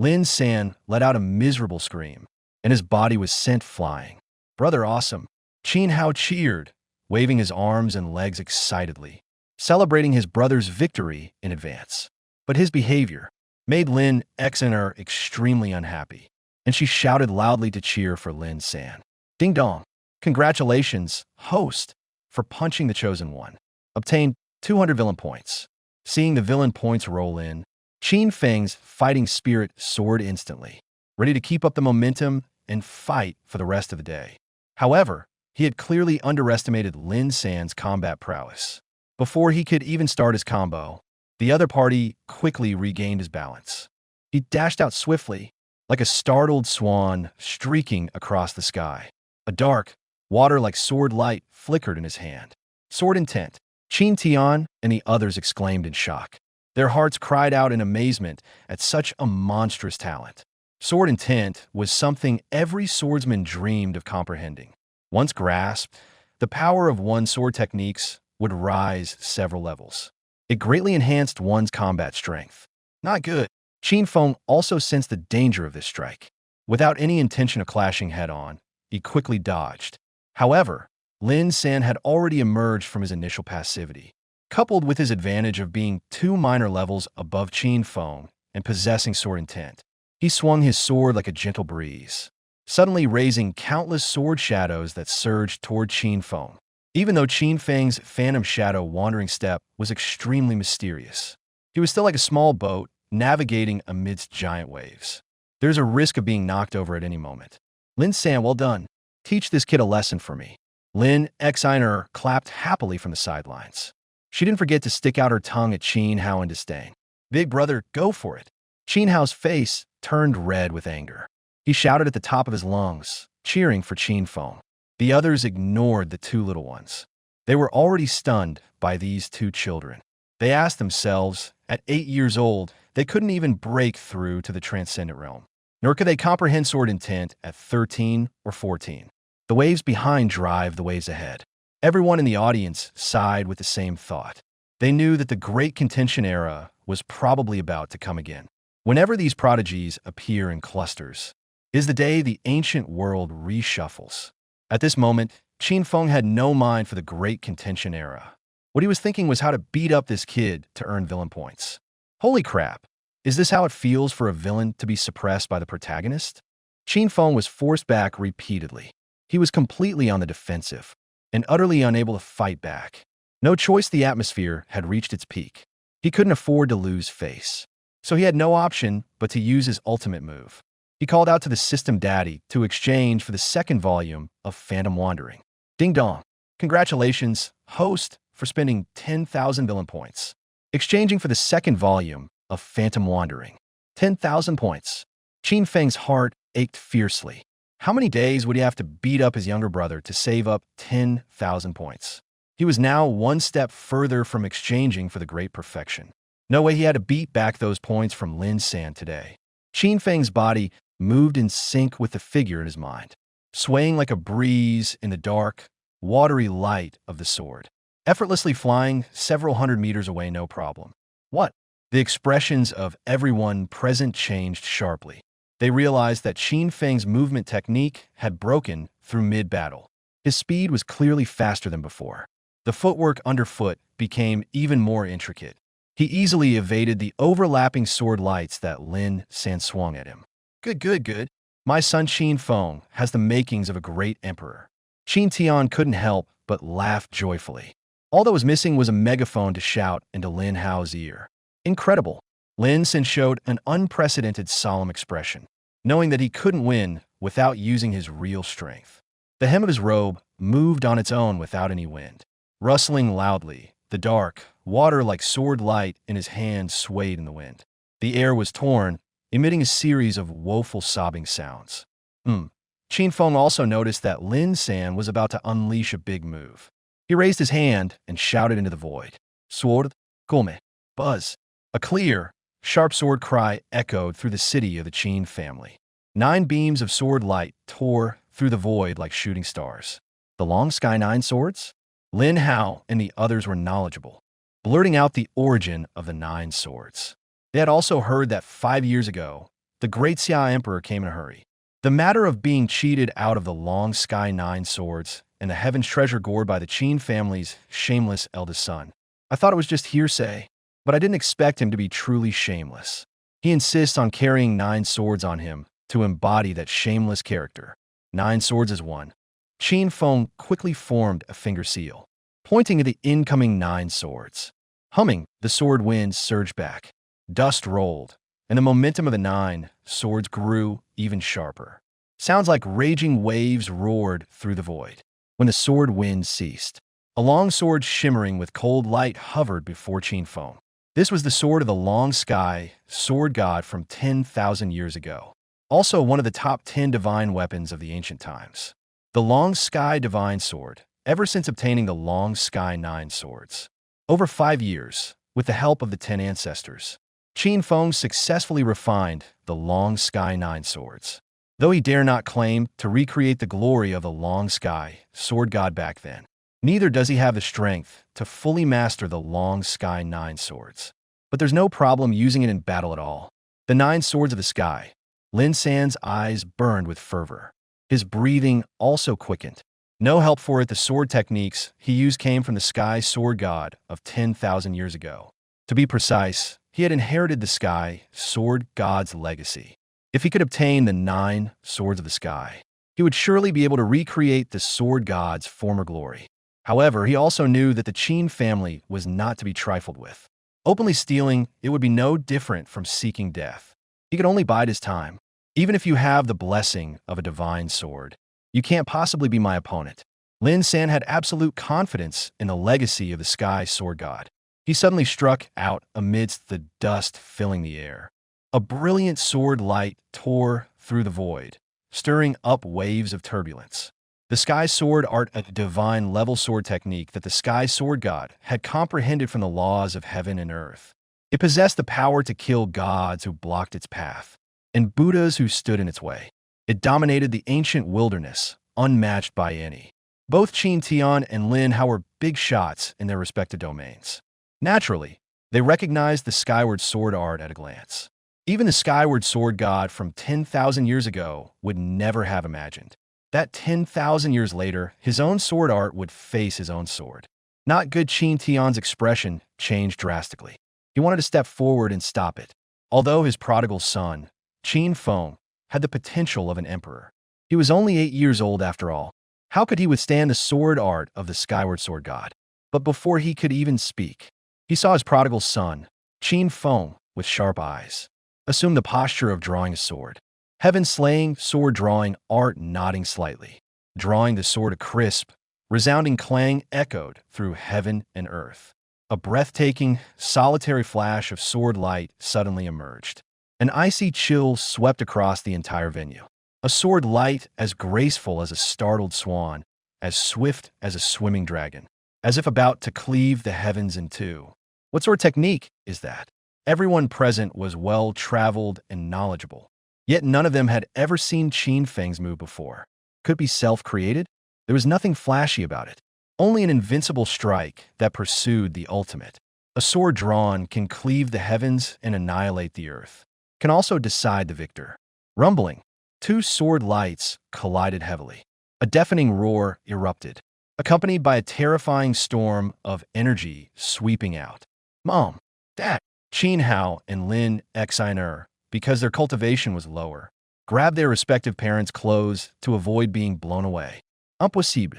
Lin San let out a miserable scream, and his body was sent flying. Brother awesome. Qin Hao cheered, waving his arms and legs excitedly, celebrating his brother's victory in advance. But his behavior made Lin Exiner extremely unhappy, and she shouted loudly to cheer for Lin San. Ding dong. Congratulations, host, for punching the Chosen One. Obtained 200 villain points. Seeing the villain points roll in, Qin Feng's fighting spirit soared instantly, ready to keep up the momentum and fight for the rest of the day. However, he had clearly underestimated Lin San's combat prowess. Before he could even start his combo, the other party quickly regained his balance. He dashed out swiftly, like a startled swan streaking across the sky. A dark, water-like sword light flickered in his hand. Sword intent. Qin Tian and the others exclaimed in shock. Their hearts cried out in amazement at such a monstrous talent. Sword intent was something every swordsman dreamed of comprehending. Once grasped, the power of one's sword techniques would rise several levels. It greatly enhanced one's combat strength. Not good. Qin Feng also sensed the danger of this strike. Without any intention of clashing head-on, he quickly dodged. However, Lin San had already emerged from his initial passivity. Coupled with his advantage of being 2 minor levels above Qin Feng and possessing sword intent, he swung his sword like a gentle breeze, suddenly raising countless sword shadows that surged toward Qin Feng. Even though Qin Feng's phantom shadow wandering step was extremely mysterious, he was still like a small boat navigating amidst giant waves. There's a risk of being knocked over at any moment. Lin San, well done. Teach this kid a lesson for me. Lin Xiner clapped happily from the sidelines. She didn't forget to stick out her tongue at Qin Hao in disdain. Big brother, go for it. Qin Hao's face turned red with anger. He shouted at the top of his lungs, cheering for Qin Feng. The others ignored the two little ones. They were already stunned by these two children. They asked themselves, at 8 years old, they couldn't even break through to the transcendent realm, nor could they comprehend sword intent at 13 or 14. The waves behind drive the waves ahead. Everyone in the audience sighed with the same thought. They knew that the great contention era was probably about to come again. Whenever these prodigies appear in clusters, is the day the ancient world reshuffles. At this moment, Qin Feng had no mind for the great contention era. What he was thinking was how to beat up this kid to earn villain points. Holy crap! Is this how it feels for a villain to be suppressed by the protagonist? Qin Feng was forced back repeatedly. He was completely on the defensive and utterly unable to fight back. No choice, the atmosphere had reached its peak. He couldn't afford to lose face. So he had no option but to use his ultimate move. He called out to the system daddy to exchange for the second volume of Phantom Wandering. Ding dong. Congratulations, host, for spending 10,000 villain points. Exchanging for the second volume of Phantom Wandering. 10,000 points. Qin Feng's heart ached fiercely. How many days would he have to beat up his younger brother to save up 10,000 points? He was now one step further from exchanging for the great perfection. No way he had to beat back those points from Lin San today. Qin Feng's body moved in sync with the figure in his mind, swaying like a breeze in the dark, watery light of the sword, effortlessly flying several hundred meters away, no problem. What? The expressions of everyone present changed sharply. They realized that Qin Feng's movement technique had broken through mid-battle. His speed was clearly faster than before. The footwork underfoot became even more intricate. He easily evaded the overlapping sword lights that Lin San swung at him. Good. My son Qin Feng has the makings of a great emperor. Qin Tian couldn't help but laugh joyfully. All that was missing was a megaphone to shout into Lin Hao's ear. Incredible. Lin San showed an unprecedented solemn expression, knowing that he couldn't win without using his real strength. The hem of his robe moved on its own without any wind. Rustling loudly, the dark, water-like sword light in his hand swayed in the wind. The air was torn, emitting a series of woeful sobbing sounds. Qin Feng also noticed that Lin San was about to unleash a big move. He raised his hand and shouted into the void. Sword, come, buzz. A clear, sharp sword cry echoed through the city of the Qin family. 9 beams of sword light tore through the void like shooting stars. The long sky 9 swords? Lin Hao and the others were knowledgeable, blurting out the origin of the 9 swords. They had also heard that 5 years ago, the great Xia Emperor came in a hurry. The matter of being cheated out of the long sky 9 swords and the heaven's treasure gored by the Qin family's shameless eldest son. I thought it was just hearsay, but I didn't expect him to be truly shameless. He insists on carrying 9 swords on him to embody that shameless character. 9 swords is one. Qin Feng quickly formed a finger seal, pointing at the incoming 9 swords. Humming, the sword winds surged back. Dust rolled, and the momentum of the 9 swords grew even sharper. Sounds like raging waves roared through the void. When the sword wind ceased, a long sword shimmering with cold light hovered before Qin Feng. This was the sword of the long sky, sword god from 10,000 years ago. Also one of the top 10 divine weapons of the ancient times. The long sky divine sword, ever since obtaining the long sky 9 swords. Over 5 years, with the help of the 10 ancestors, Qin Feng successfully refined the long sky 9 swords. Though he dare not claim to recreate the glory of the long sky sword god back then, neither does he have the strength to fully master the long sky 9 swords. But there's no problem using it in battle at all. The 9 swords of the sky. Lin San's eyes burned with fervor. His breathing also quickened. No help for it, the sword techniques he used came from the sky sword god of 10,000 years ago. To be precise, he had inherited the sky sword god's legacy. If he could obtain the 9 swords of the sky, he would surely be able to recreate the sword god's former glory. However, he also knew that the Qin family was not to be trifled with. Openly stealing, it would be no different from seeking death. He could only bide his time. Even if you have the blessing of a divine sword, you can't possibly be my opponent. Lin San had absolute confidence in the legacy of the sky sword god. He suddenly struck out amidst the dust filling the air. A brilliant sword light tore through the void, stirring up waves of turbulence. The sky sword art, a divine level sword technique that the sky sword god had comprehended from the laws of heaven and earth. It possessed the power to kill gods who blocked its path, and Buddhas who stood in its way. It dominated the ancient wilderness, unmatched by any. Both Qin Tian and Lin Hao were big shots in their respective domains. Naturally, they recognized the skyward sword art at a glance. Even the skyward sword god from 10,000 years ago would never have imagined that 10,000 years later, his own sword art would face his own sword. Not good. Qin Tian's expression changed drastically. He wanted to step forward and stop it. Although his prodigal son, Qin Feng, had the potential of an emperor, he was only 8 years old after all. How could he withstand the sword art of the skyward sword god? But before he could even speak, he saw his prodigal son, Qin Feng, with sharp eyes, assume the posture of drawing a sword. Heaven-slaying, sword-drawing art nodding slightly. Drawing the sword, a crisp, resounding clang echoed through heaven and earth. A breathtaking, solitary flash of sword light suddenly emerged. An icy chill swept across the entire venue. A sword light as graceful as a startled swan, as swift as a swimming dragon, as if about to cleave the heavens in two. What sort of technique is that? Everyone present was well-traveled and knowledgeable. Yet none of them had ever seen Qin Feng's move before. Could it be self-created? There was nothing flashy about it. Only an invincible strike that pursued the ultimate. A sword drawn can cleave the heavens and annihilate the earth. Can also decide the victor. Rumbling, two sword lights collided heavily. A deafening roar erupted, accompanied by a terrifying storm of energy sweeping out. Mom, Dad, Qin Hao and Lin Xiner, because their cultivation was lower, grabbed their respective parents' clothes to avoid being blown away. Impossible.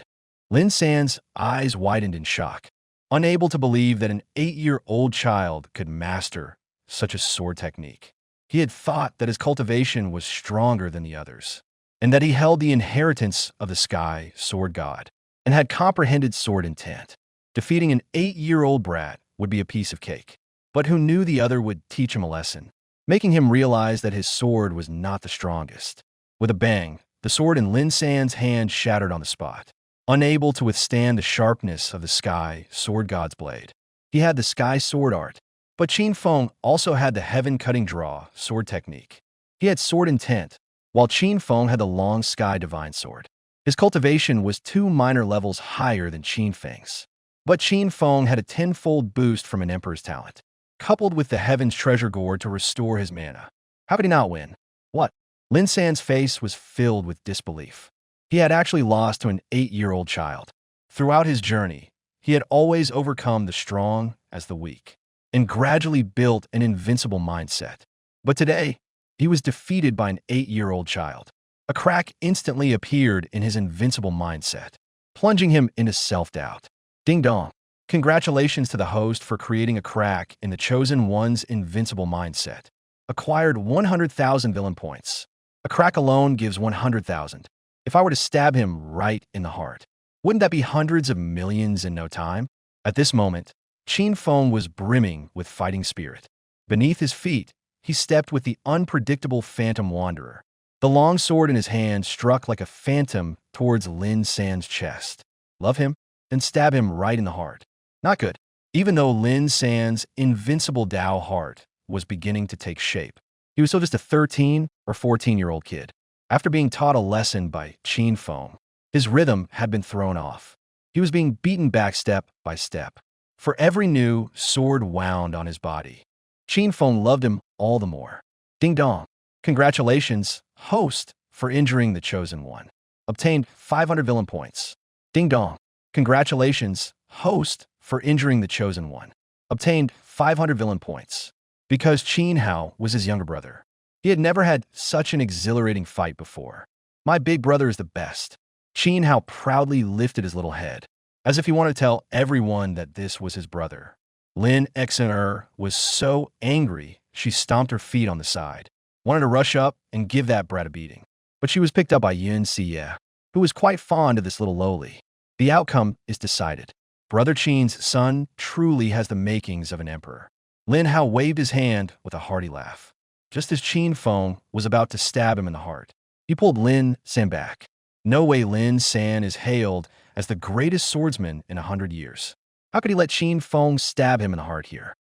Lin San's eyes widened in shock, unable to believe that an 8-year-old child could master such a sword technique. He had thought that his cultivation was stronger than the others, and that he held the inheritance of the sky sword god, and had comprehended sword intent. Defeating an 8-year-old brat would be a piece of cake. But who knew the other would teach him a lesson, making him realize that his sword was not the strongest. With a bang, the sword in Lin San's hand shattered on the spot, unable to withstand the sharpness of the sky sword god's blade. He had the sky sword art, but Qin Feng also had the heaven-cutting draw sword technique. He had sword intent, while Qin Feng had the long sky divine sword. His cultivation was 2 minor levels higher than Qin Feng's. But Qin Feng had a 10-fold boost from an emperor's talent, coupled with the heaven's treasure gourd to restore his mana. How could he not win? What? Lin San's face was filled with disbelief. He had actually lost to an 8-year-old child. Throughout his journey, he had always overcome the strong as the weak, and gradually built an invincible mindset. But today, he was defeated by an 8-year-old child. A crack instantly appeared in his invincible mindset, plunging him into self-doubt. Ding dong. Congratulations to the host for creating a crack in the Chosen One's invincible mindset. Acquired 100,000 villain points. A crack alone gives 100,000. If I were to stab him right in the heart, wouldn't that be hundreds of millions in no time? At this moment, Qin Feng was brimming with fighting spirit. Beneath his feet, he stepped with the unpredictable Phantom Wanderer. The long sword in his hand struck like a phantom towards Lin San's chest. Love him? Then stab him right in the heart. Not good. Even though Lin San's invincible Dao heart was beginning to take shape, he was still just a 13 or 14-year-old kid. After being taught a lesson by Qin Feng, his rhythm had been thrown off. He was being beaten back step by step. For every new sword wound on his body, Qin Feng loved him all the more. Ding dong. Congratulations, host, for injuring the Chosen One. Obtained 500 villain points. Ding dong. Congratulations, host, for injuring the Chosen One. Obtained 500 villain points. Because Qin Hao was his younger brother, he had never had such an exhilarating fight before. My big brother is the best. Qin Hao proudly lifted his little head. as if he wanted to tell everyone that this was his brother. Lin Xner was so angry, she stomped her feet on the side, wanted to rush up and give that brat a beating. But she was picked up by Yun Xie, who was quite fond of this little lowly. The outcome is decided. Brother Qin's son truly has the makings of an emperor. Lin Hao waved his hand with a hearty laugh. Just as Qin Feng was about to stab him in the heart, he pulled Lin San back. No way Lin San is hailed as the greatest swordsman in 100 years. How could he let Qin Feng stab him in the heart here?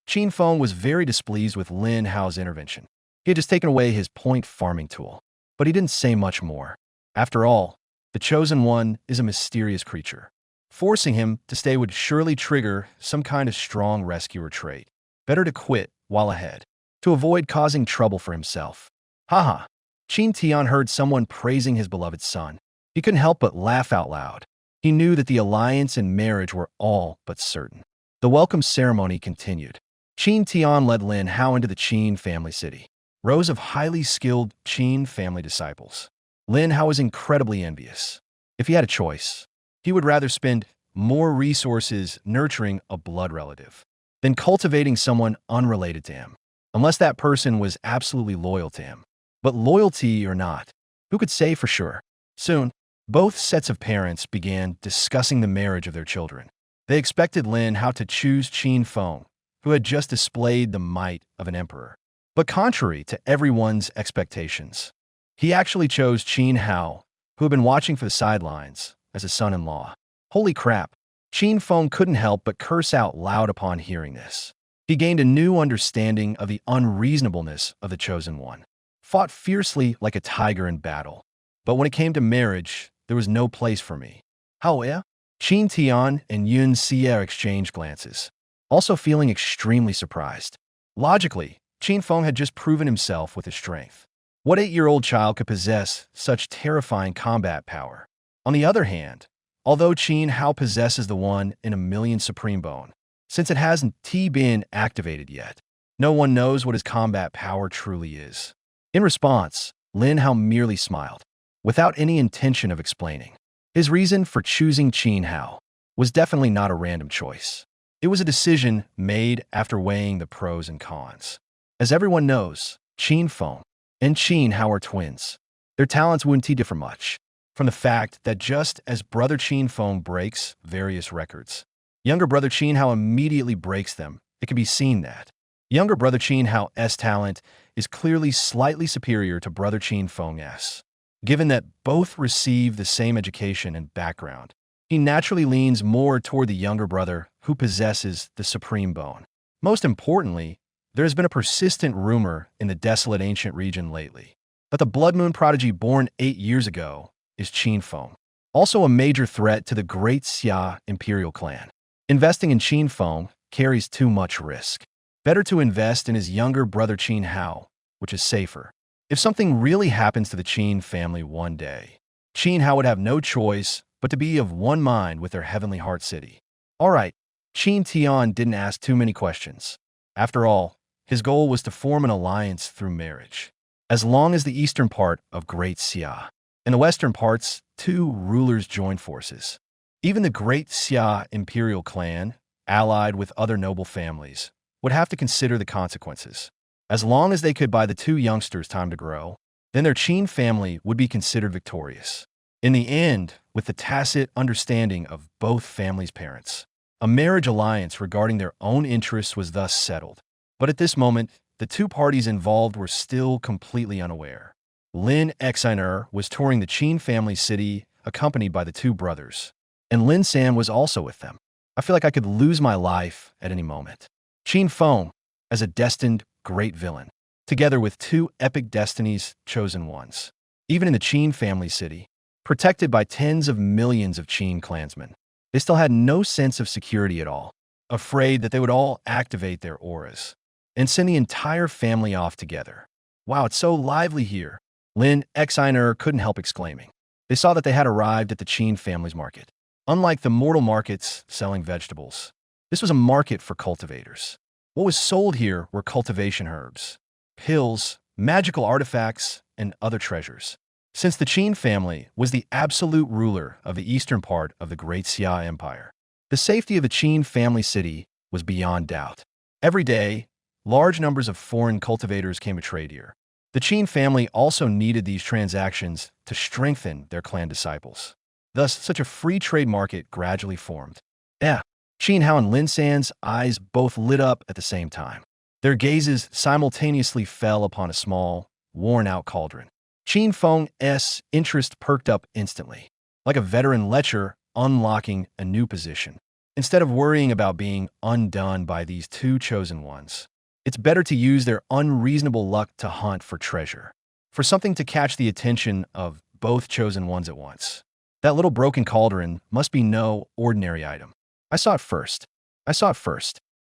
Qin Feng was very displeased with Lin Hao's intervention. He had just taken away his point farming tool, but he didn't say much more. After all, the Chosen One is a mysterious creature. Forcing him to stay would surely trigger some kind of strong rescuer trait. Better to quit while ahead, to avoid causing trouble for himself. Haha. Qin Tian heard someone praising his beloved son. He couldn't help but laugh out loud. He knew that the alliance and marriage were all but certain. The welcome ceremony continued. Qin Tian led Lin Hao into the Qin family city. Rows of highly skilled Qin family disciples. Lin Hao was incredibly envious. If he had a choice, he would rather spend more resources nurturing a blood relative than cultivating someone unrelated to him, unless that person was absolutely loyal to him. But loyalty or not, who could say for sure? Soon, both sets of parents began discussing the marriage of their children. They expected Lin Hao to choose Qin Feng, who had just displayed the might of an emperor. But contrary to everyone's expectations, he actually chose Qin Hao, who had been watching for the sidelines, as a son-in-law. Holy crap! Qin Feng couldn't help but curse out loud upon hearing this. He gained a new understanding of the unreasonableness of the Chosen One. Fought fiercely like a tiger in battle. But when it came to marriage, there was no place for me. However, Qin Tian and Yun Xie exchanged glances, also feeling extremely surprised. Logically, Qin Feng had just proven himself with his strength. What 8-year-old child could possess such terrifying combat power? On the other hand, although Qin Hao possesses the 1 in a million supreme bone, since it hasn't been activated yet, no one knows what his combat power truly is. In response, Lin Hao merely smiled, without any intention of explaining. His reason for choosing Qin Hao was definitely not a random choice. It was a decision made after weighing the pros and cons. As everyone knows, Qin Feng and Qin Hao are twins. Their talents wouldn't differ much from the fact that just as brother Qin Feng breaks various records, younger brother Qin Hao immediately breaks them. It can be seen that younger brother Qin Hao's talent is clearly slightly superior to brother Qin Feng's. Given that both receive the same education and background, he naturally leans more toward the younger brother who possesses the supreme bone. Most importantly, there has been a persistent rumor in the desolate ancient region lately that the Blood Moon prodigy born 8 years ago is Qin Feng, also a major threat to the Great Xia Imperial clan. Investing in Qin Feng carries too much risk. Better to invest in his younger brother Qin Hao, which is safer. If something really happens to the Qin family one day, Qin Hao would have no choice but to be of one mind with their heavenly heart city. Alright, Qin Tian didn't ask too many questions. After all, his goal was to form an alliance through marriage. As long as the eastern part of Great Xia and the western parts, 2 rulers joined forces. Even the Great Xia Imperial clan, allied with other noble families, would have to consider the consequences. As long as they could buy the 2 youngsters time to grow, then their Qin family would be considered victorious. In the end, with the tacit understanding of both families' parents, a marriage alliance regarding their own interests was thus settled. But at this moment, the 2 parties involved were still completely unaware. Lin Xiner was touring the Qin family city, accompanied by the 2 brothers, and Lin San was also with them. I feel like I could lose my life at any moment. Qin Feng, as a destined great villain, together with 2 epic destinies chosen ones. Even in the Qin family city, protected by tens of millions of Qin clansmen, they still had no sense of security at all, afraid that they would all activate their auras and send the entire family off together. Wow, it's so lively here, Lin Xiner couldn't help exclaiming. They saw that they had arrived at the Qin family's market. Unlike the mortal markets selling vegetables, this was a market for cultivators. What was sold here were cultivation herbs, pills, magical artifacts, and other treasures. since the Qin family was the absolute ruler of the eastern part of the Great Xia Empire. The safety of the Qin family city was beyond doubt. Every day, large numbers of foreign cultivators came to trade here. The Qin family also needed these transactions to strengthen their clan disciples. Thus, such a free trade market gradually formed. Qin Hao and Lin San's eyes both lit up at the same time. Their gazes simultaneously fell upon a small, worn-out cauldron. Qin Feng's interest perked up instantly, like a veteran lecher unlocking a new position. Instead of worrying about being undone by these two chosen ones, it's better to use their unreasonable luck to hunt for treasure, for something to catch the attention of both chosen ones at once. That little broken cauldron must be no ordinary item. I saw it first.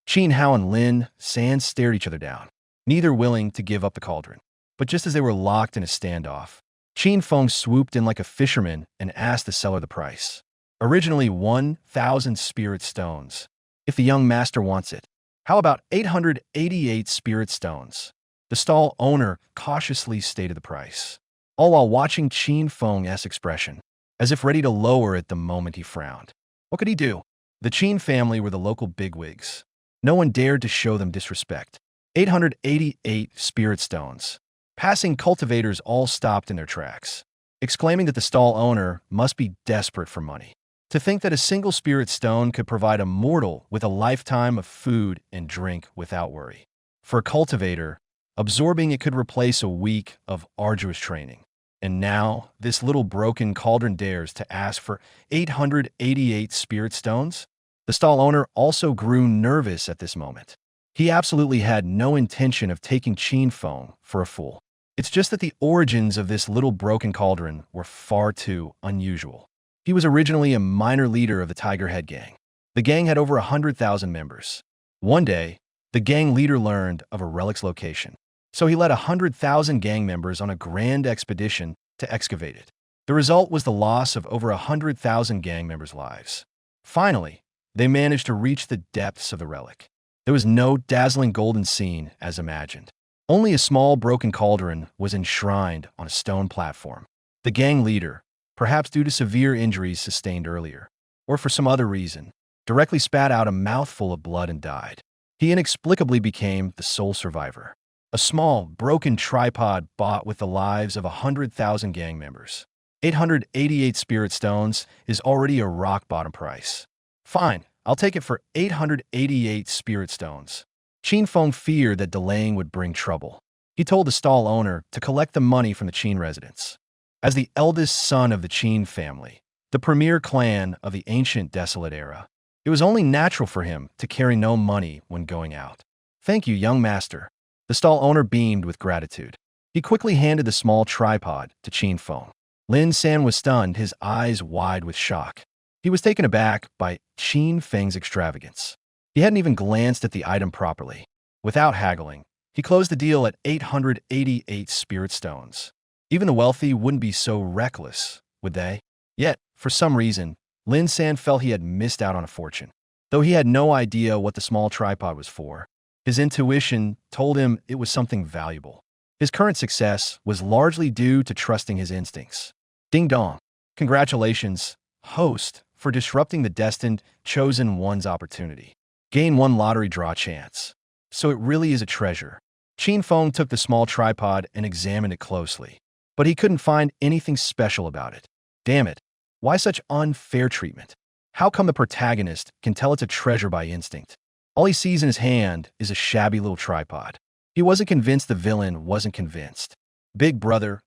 Qin Hao and Lin San stared each other down, neither willing to give up the cauldron. But just as they were locked in a standoff, Qin Feng swooped in like a fisherman and asked the seller the price. Originally 1,000 spirit stones. If the young master wants it. How about 888 spirit stones? The stall owner cautiously stated the price, all while watching Qin Feng's expression, as if ready to lower it the moment he frowned. What could he do? The Qin family were the local bigwigs. No one dared to show them disrespect. 888 spirit stones. Passing cultivators all stopped in their tracks, exclaiming that the stall owner must be desperate for money. To think that a single spirit stone could provide a mortal with a lifetime of food and drink without worry. For a cultivator, absorbing it could replace a week of arduous training. And now, this little broken cauldron dares to ask for 888 spirit stones? The stall owner also grew nervous at this moment. He absolutely had no intention of taking Qin Feng for a fool. It's just that the origins of this little broken cauldron were far too unusual. He was originally a minor leader of the Tiger Head Gang. The gang had over 100,000 members. One day, the gang leader learned of a relic's location, so he led 100,000 gang members on a grand expedition to excavate it. The result was the loss of over 100,000 gang members' lives. Finally, they managed to reach the depths of the relic. There was no dazzling golden scene as imagined. Only a small broken cauldron was enshrined on a stone platform. The gang leader, perhaps due to severe injuries sustained earlier, or for some other reason, directly spat out a mouthful of blood and died. He inexplicably became the sole survivor. A small, broken tripod bought with the lives of 100,000 gang members. 888 spirit stones is already a rock-bottom price. Fine, I'll take it for 888 spirit stones. Qin Feng feared that delaying would bring trouble. He told the stall owner to collect the money from the Qin residents. As the eldest son of the Qin family, the premier clan of the ancient desolate era, it was only natural for him to carry no money when going out. Thank you, young master. The stall owner beamed with gratitude. He quickly handed the small tripod to Qin Feng. Lin San was stunned, his eyes wide with shock. He was taken aback by Qin Feng's extravagance. He hadn't even glanced at the item properly. Without haggling, he closed the deal at 888 spirit stones. Even the wealthy wouldn't be so reckless, would they? Yet, for some reason, Lin San felt he had missed out on a fortune. Though he had no idea what the small tripod was for, his intuition told him it was something valuable. His current success was largely due to trusting his instincts. Ding dong. Congratulations, host, for disrupting the destined chosen one's opportunity. Gain one lottery draw chance. So it really is a treasure. Qin Feng took the small tripod and examined it closely, but he couldn't find anything special about it. Damn it. Why such unfair treatment? How come the protagonist can tell it's a treasure by instinct? All he sees in his hand is a shabby little tripod. He wasn't convinced the villain wasn't convinced. Big brother,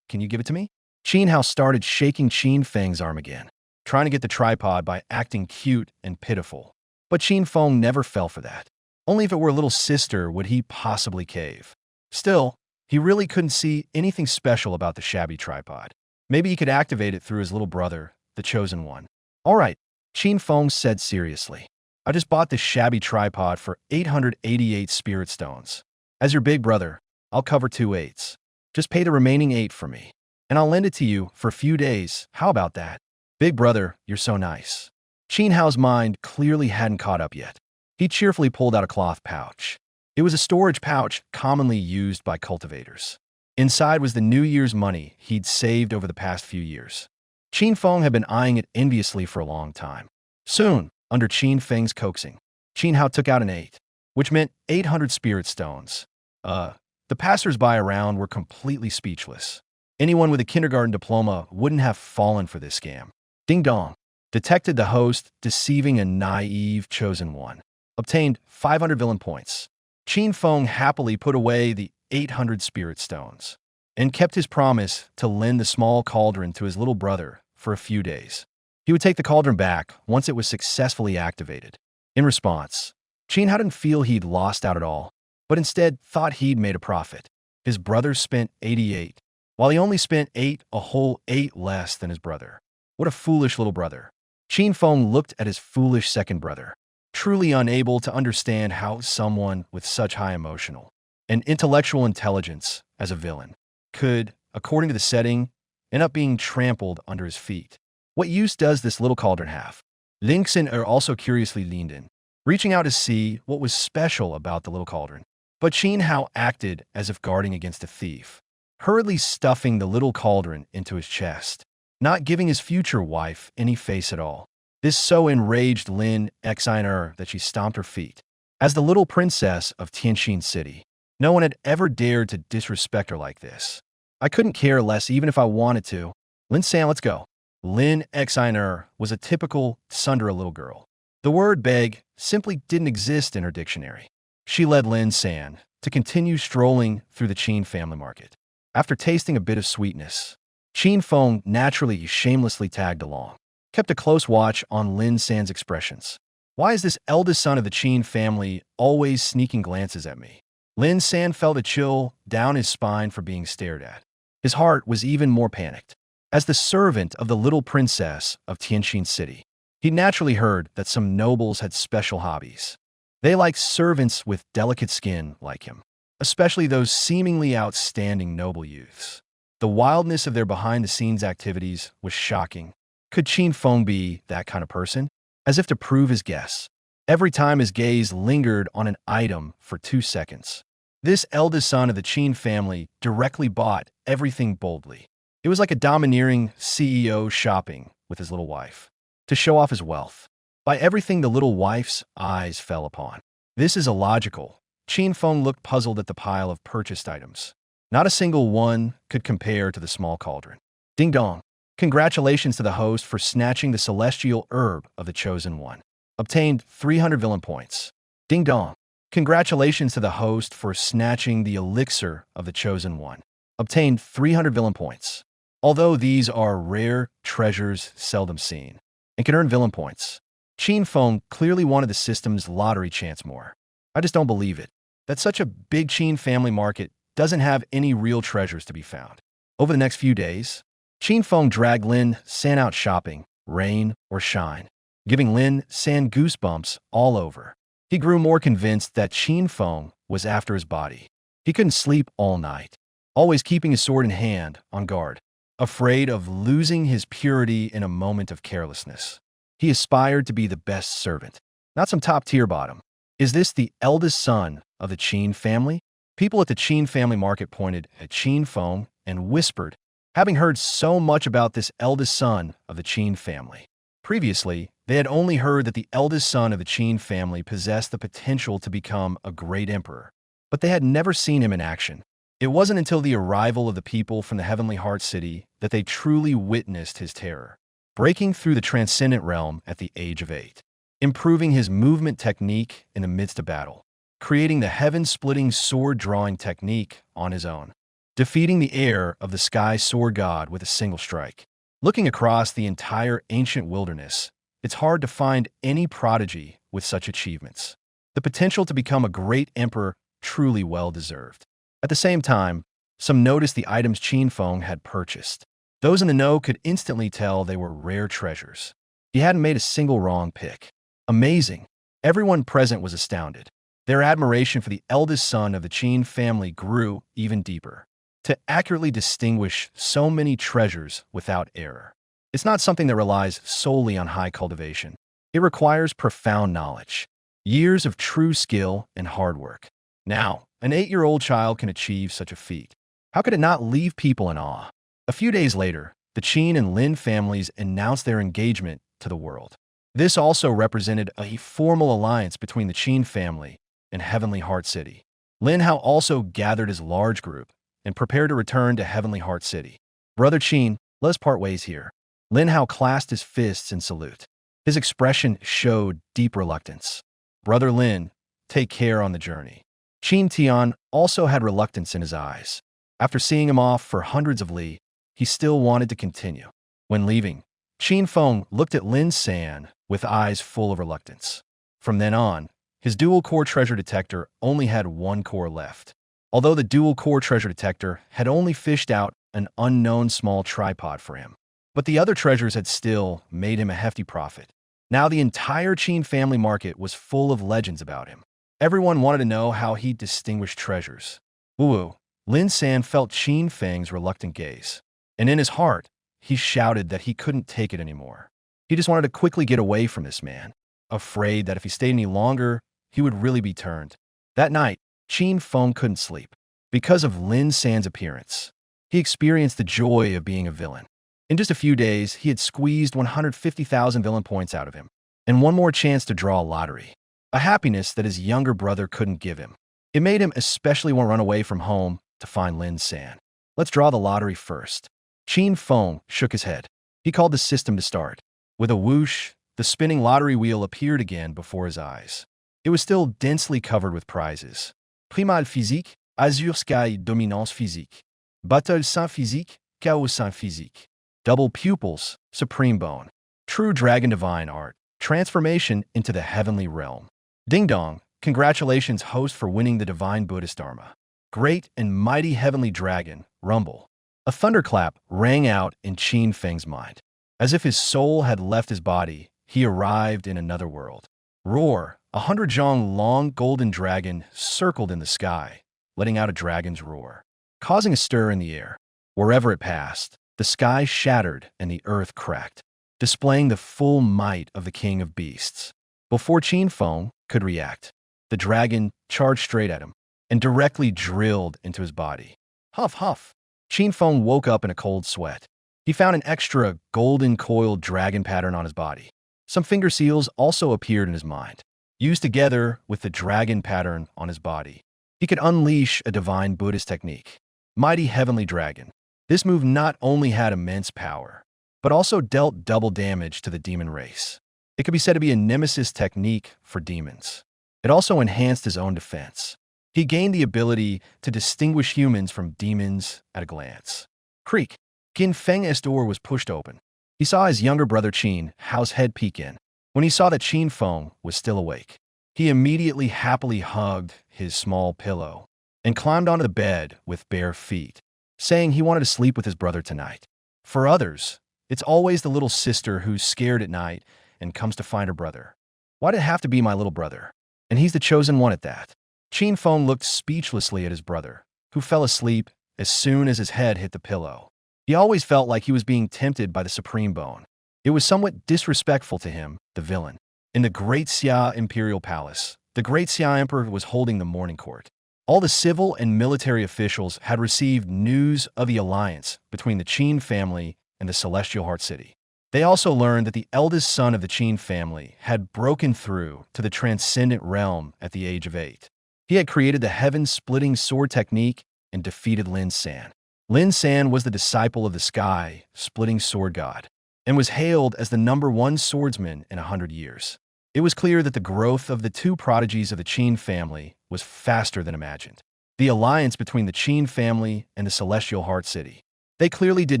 can you give it to me? Qin Hao started shaking Qin Feng's arm again, trying to get the tripod by acting cute and pitiful. But Qin Feng never fell for that. Only if it were a little sister would he possibly cave. Still, he really couldn't see anything special about the shabby tripod. Maybe he could activate it through his little brother, the chosen one. All right, Qin Feng said seriously. I just bought this shabby tripod for 888 spirit stones. As your big brother, I'll cover 2 8s. Just pay the remaining 8 for me, and I'll lend it to you for a few days. How about that? Big brother, you're so nice. Qin Hao's mind clearly hadn't caught up yet. He cheerfully pulled out a cloth pouch. It was a storage pouch commonly used by cultivators. Inside was the New Year's money he'd saved over the past few years. Qin Feng had been eyeing it enviously for a long time. Soon, under Qin Feng's coaxing, Qin Hao took out an 8, which meant 800 spirit stones. The passers-by around were completely speechless. Anyone with a kindergarten diploma wouldn't have fallen for this scam. Ding dong. Detected the host deceiving a naive chosen one. Obtained 500 villain points. Qin Feng happily put away the 800 spirit stones and kept his promise to lend the small cauldron to his little brother for a few days. He would take the cauldron back once it was successfully activated. In response, Qin Hao didn't feel he'd lost out at all, but instead thought he'd made a profit. His brother spent 88, while he only spent 8, a whole 8 less than his brother. What a foolish little brother. Qin Feng looked at his foolish second brother, truly unable to understand how someone with such high emotional and intellectual intelligence as a villain could, according to the setting, end up being trampled under his feet. What use does this little cauldron have? Ling Xin also curiously leaned in, reaching out to see what was special about the little cauldron. But Qin Hao acted as if guarding against a thief, hurriedly stuffing the little cauldron into his chest, not giving his future wife any face at all. This so enraged Lin Xin that she stomped her feet. As the little princess of Tianxin City, no one had ever dared to disrespect her like this. I couldn't care less even if I wanted to. Lin San, let's go. Lin Xin was a typical Sundara little girl. The word beg simply didn't exist in her dictionary. She led Lin San to continue strolling through the Qin family market. After tasting a bit of sweetness, Qin Feng naturally shamelessly tagged along, kept a close watch on Lin San's expressions. Why is this eldest son of the Qin family always sneaking glances at me? Lin San felt a chill down his spine for being stared at. His heart was even more panicked. As the servant of the little princess of Tianxin City, he naturally heard that some nobles had special hobbies. They liked servants with delicate skin like him, especially those seemingly outstanding noble youths. The wildness of their behind-the-scenes activities was shocking. Could Qin Feng be that kind of person? As if to prove his guess, every time his gaze lingered on an item for 2 seconds. This eldest son of the Qin family directly bought everything boldly. It was like a domineering CEO shopping with his little wife, to show off his wealth. By everything the little wife's eyes fell upon. This is illogical. Qin Feng looked puzzled at the pile of purchased items. Not a single one could compare to the small cauldron. Ding dong. Congratulations to the host for snatching the celestial herb of the chosen one. Obtained 300 villain points. Ding dong. Congratulations to the host for snatching the elixir of the chosen one. Obtained 300 villain points. Although these are rare treasures seldom seen and can earn villain points, Qin Feng clearly wanted the system's lottery chance more. I just don't believe it, that such a big Qin family market doesn't have any real treasures to be found. Over the next few days, Qin Feng dragged Lin San out shopping, rain or shine, giving Lin San goosebumps all over. He grew more convinced that Qin Feng was after his body. He couldn't sleep all night, always keeping his sword in hand, on guard, afraid of losing his purity in a moment of carelessness. He aspired to be the best servant, not some top-tier bottom. Is this the eldest son of the Qin family? People at the Qin family market pointed at Qin Feng and whispered, having heard so much about this eldest son of the Qin family. Previously, they had only heard that the eldest son of the Qin family possessed the potential to become a great emperor, but they had never seen him in action. It wasn't until the arrival of the people from the Heavenly Heart City that they truly witnessed his terror, breaking through the transcendent realm at the age of 8, improving his movement technique in the midst of battle, creating the heaven-splitting sword-drawing technique on his own, defeating the heir of the Sky Sword God with a single strike. Looking across the entire ancient wilderness, it's hard to find any prodigy with such achievements. The potential to become a great emperor truly well-deserved. At the same time, some noticed the items Qin Feng had purchased. Those in the know could instantly tell they were rare treasures. He hadn't made a single wrong pick. Amazing. Everyone present was astounded. Their admiration for the eldest son of the Qin family grew even deeper. To accurately distinguish so many treasures without error, it's not something that relies solely on high cultivation. It requires profound knowledge, years of true skill and hard work. Now, an 8-year-old child can achieve such a feat. How could it not leave people in awe? A few days later, the Qin and Lin families announced their engagement to the world. This also represented a formal alliance between the Qin family and Heavenly Heart City. Lin Hao also gathered his large group and prepared to return to Heavenly Heart City. Brother Qin, let us part ways here. Lin Hao clasped his fists in salute. His expression showed deep reluctance. Brother Lin, take care on the journey. Qin Tian also had reluctance in his eyes. After seeing him off for hundreds of li, he still wanted to continue. When leaving, Qin Feng looked at Lin San with eyes full of reluctance. From then on, his dual-core treasure detector only had one core left. Although the dual-core treasure detector had only fished out an unknown small tripod for him, but the other treasures had still made him a hefty profit. Now the entire Qin family market was full of legends about him. Everyone wanted to know how he distinguished treasures. Woo-woo, Lin San felt Qin Feng's reluctant gaze, and in his heart, he shouted that he couldn't take it anymore. He just wanted to quickly get away from this man, afraid that if he stayed any longer, he would really be turned. That night, Qin Feng couldn't sleep. Because of Lin San's appearance, he experienced the joy of being a villain. In just a few days, he had squeezed 150,000 villain points out of him, and one more chance to draw a lottery, a happiness that his younger brother couldn't give him. It made him especially want to run away from home to find Lin San. Let's draw the lottery first. Qin Feng shook his head. He called the system to start. With a whoosh, the spinning lottery wheel appeared again before his eyes. It was still densely covered with prizes. Primade physique, azur sky dominance physique. Battle sans physique, chaos sans physique. Double pupils, supreme bone. True dragon divine art. Transformation into the heavenly realm. Ding dong, congratulations host for winning the divine Buddhist Dharma. Great and mighty heavenly dragon, rumble. A thunderclap rang out in Qin Feng's mind. As if his soul had left his body, he arrived in another world. Roar, 100-zhong long golden dragon circled in the sky, letting out a dragon's roar, causing a stir in the air. Wherever it passed, the sky shattered and the earth cracked, displaying the full might of the king of beasts. Before Qin Feng could react, the dragon charged straight at him and directly drilled into his body. Huff, huff. Qin Feng woke up in a cold sweat. He found an extra golden coiled dragon pattern on his body. Some finger seals also appeared in his mind. Used together with the dragon pattern on his body, he could unleash a divine Buddhist technique. Mighty Heavenly Dragon. This move not only had immense power, but also dealt double damage to the demon race. It could be said to be a nemesis technique for demons. It also enhanced his own defense. He gained the ability to distinguish humans from demons at a glance. Creak. Qin Feng's door was pushed open. He saw his younger brother Qin Hao's head peek in. When he saw that Qin Feng was still awake, he immediately happily hugged his small pillow and climbed onto the bed with bare feet, saying he wanted to sleep with his brother tonight. For others, it's always the little sister who's scared at night and comes to find her brother. Why did it have to be my little brother? And he's the chosen one at that. Qin Feng looked speechlessly at his brother, who fell asleep as soon as his head hit the pillow. He always felt like he was being tempted by the supreme bone. It was somewhat disrespectful to him, the villain. In the Great Xia Imperial Palace, the Great Xia Emperor was holding the morning court. All the civil and military officials had received news of the alliance between the Qin family and the Celestial Heart City. They also learned that the eldest son of the Qin family had broken through to the transcendent realm at the age of 8. He had created the heaven-splitting sword technique and defeated Lin San. Lin San was the disciple of the sky-splitting sword god and was hailed as the #1 swordsman in 100 years. It was clear that the growth of the two prodigies of the Qin family was faster than imagined. The alliance between the Qin family and the Celestial Heart City. They clearly did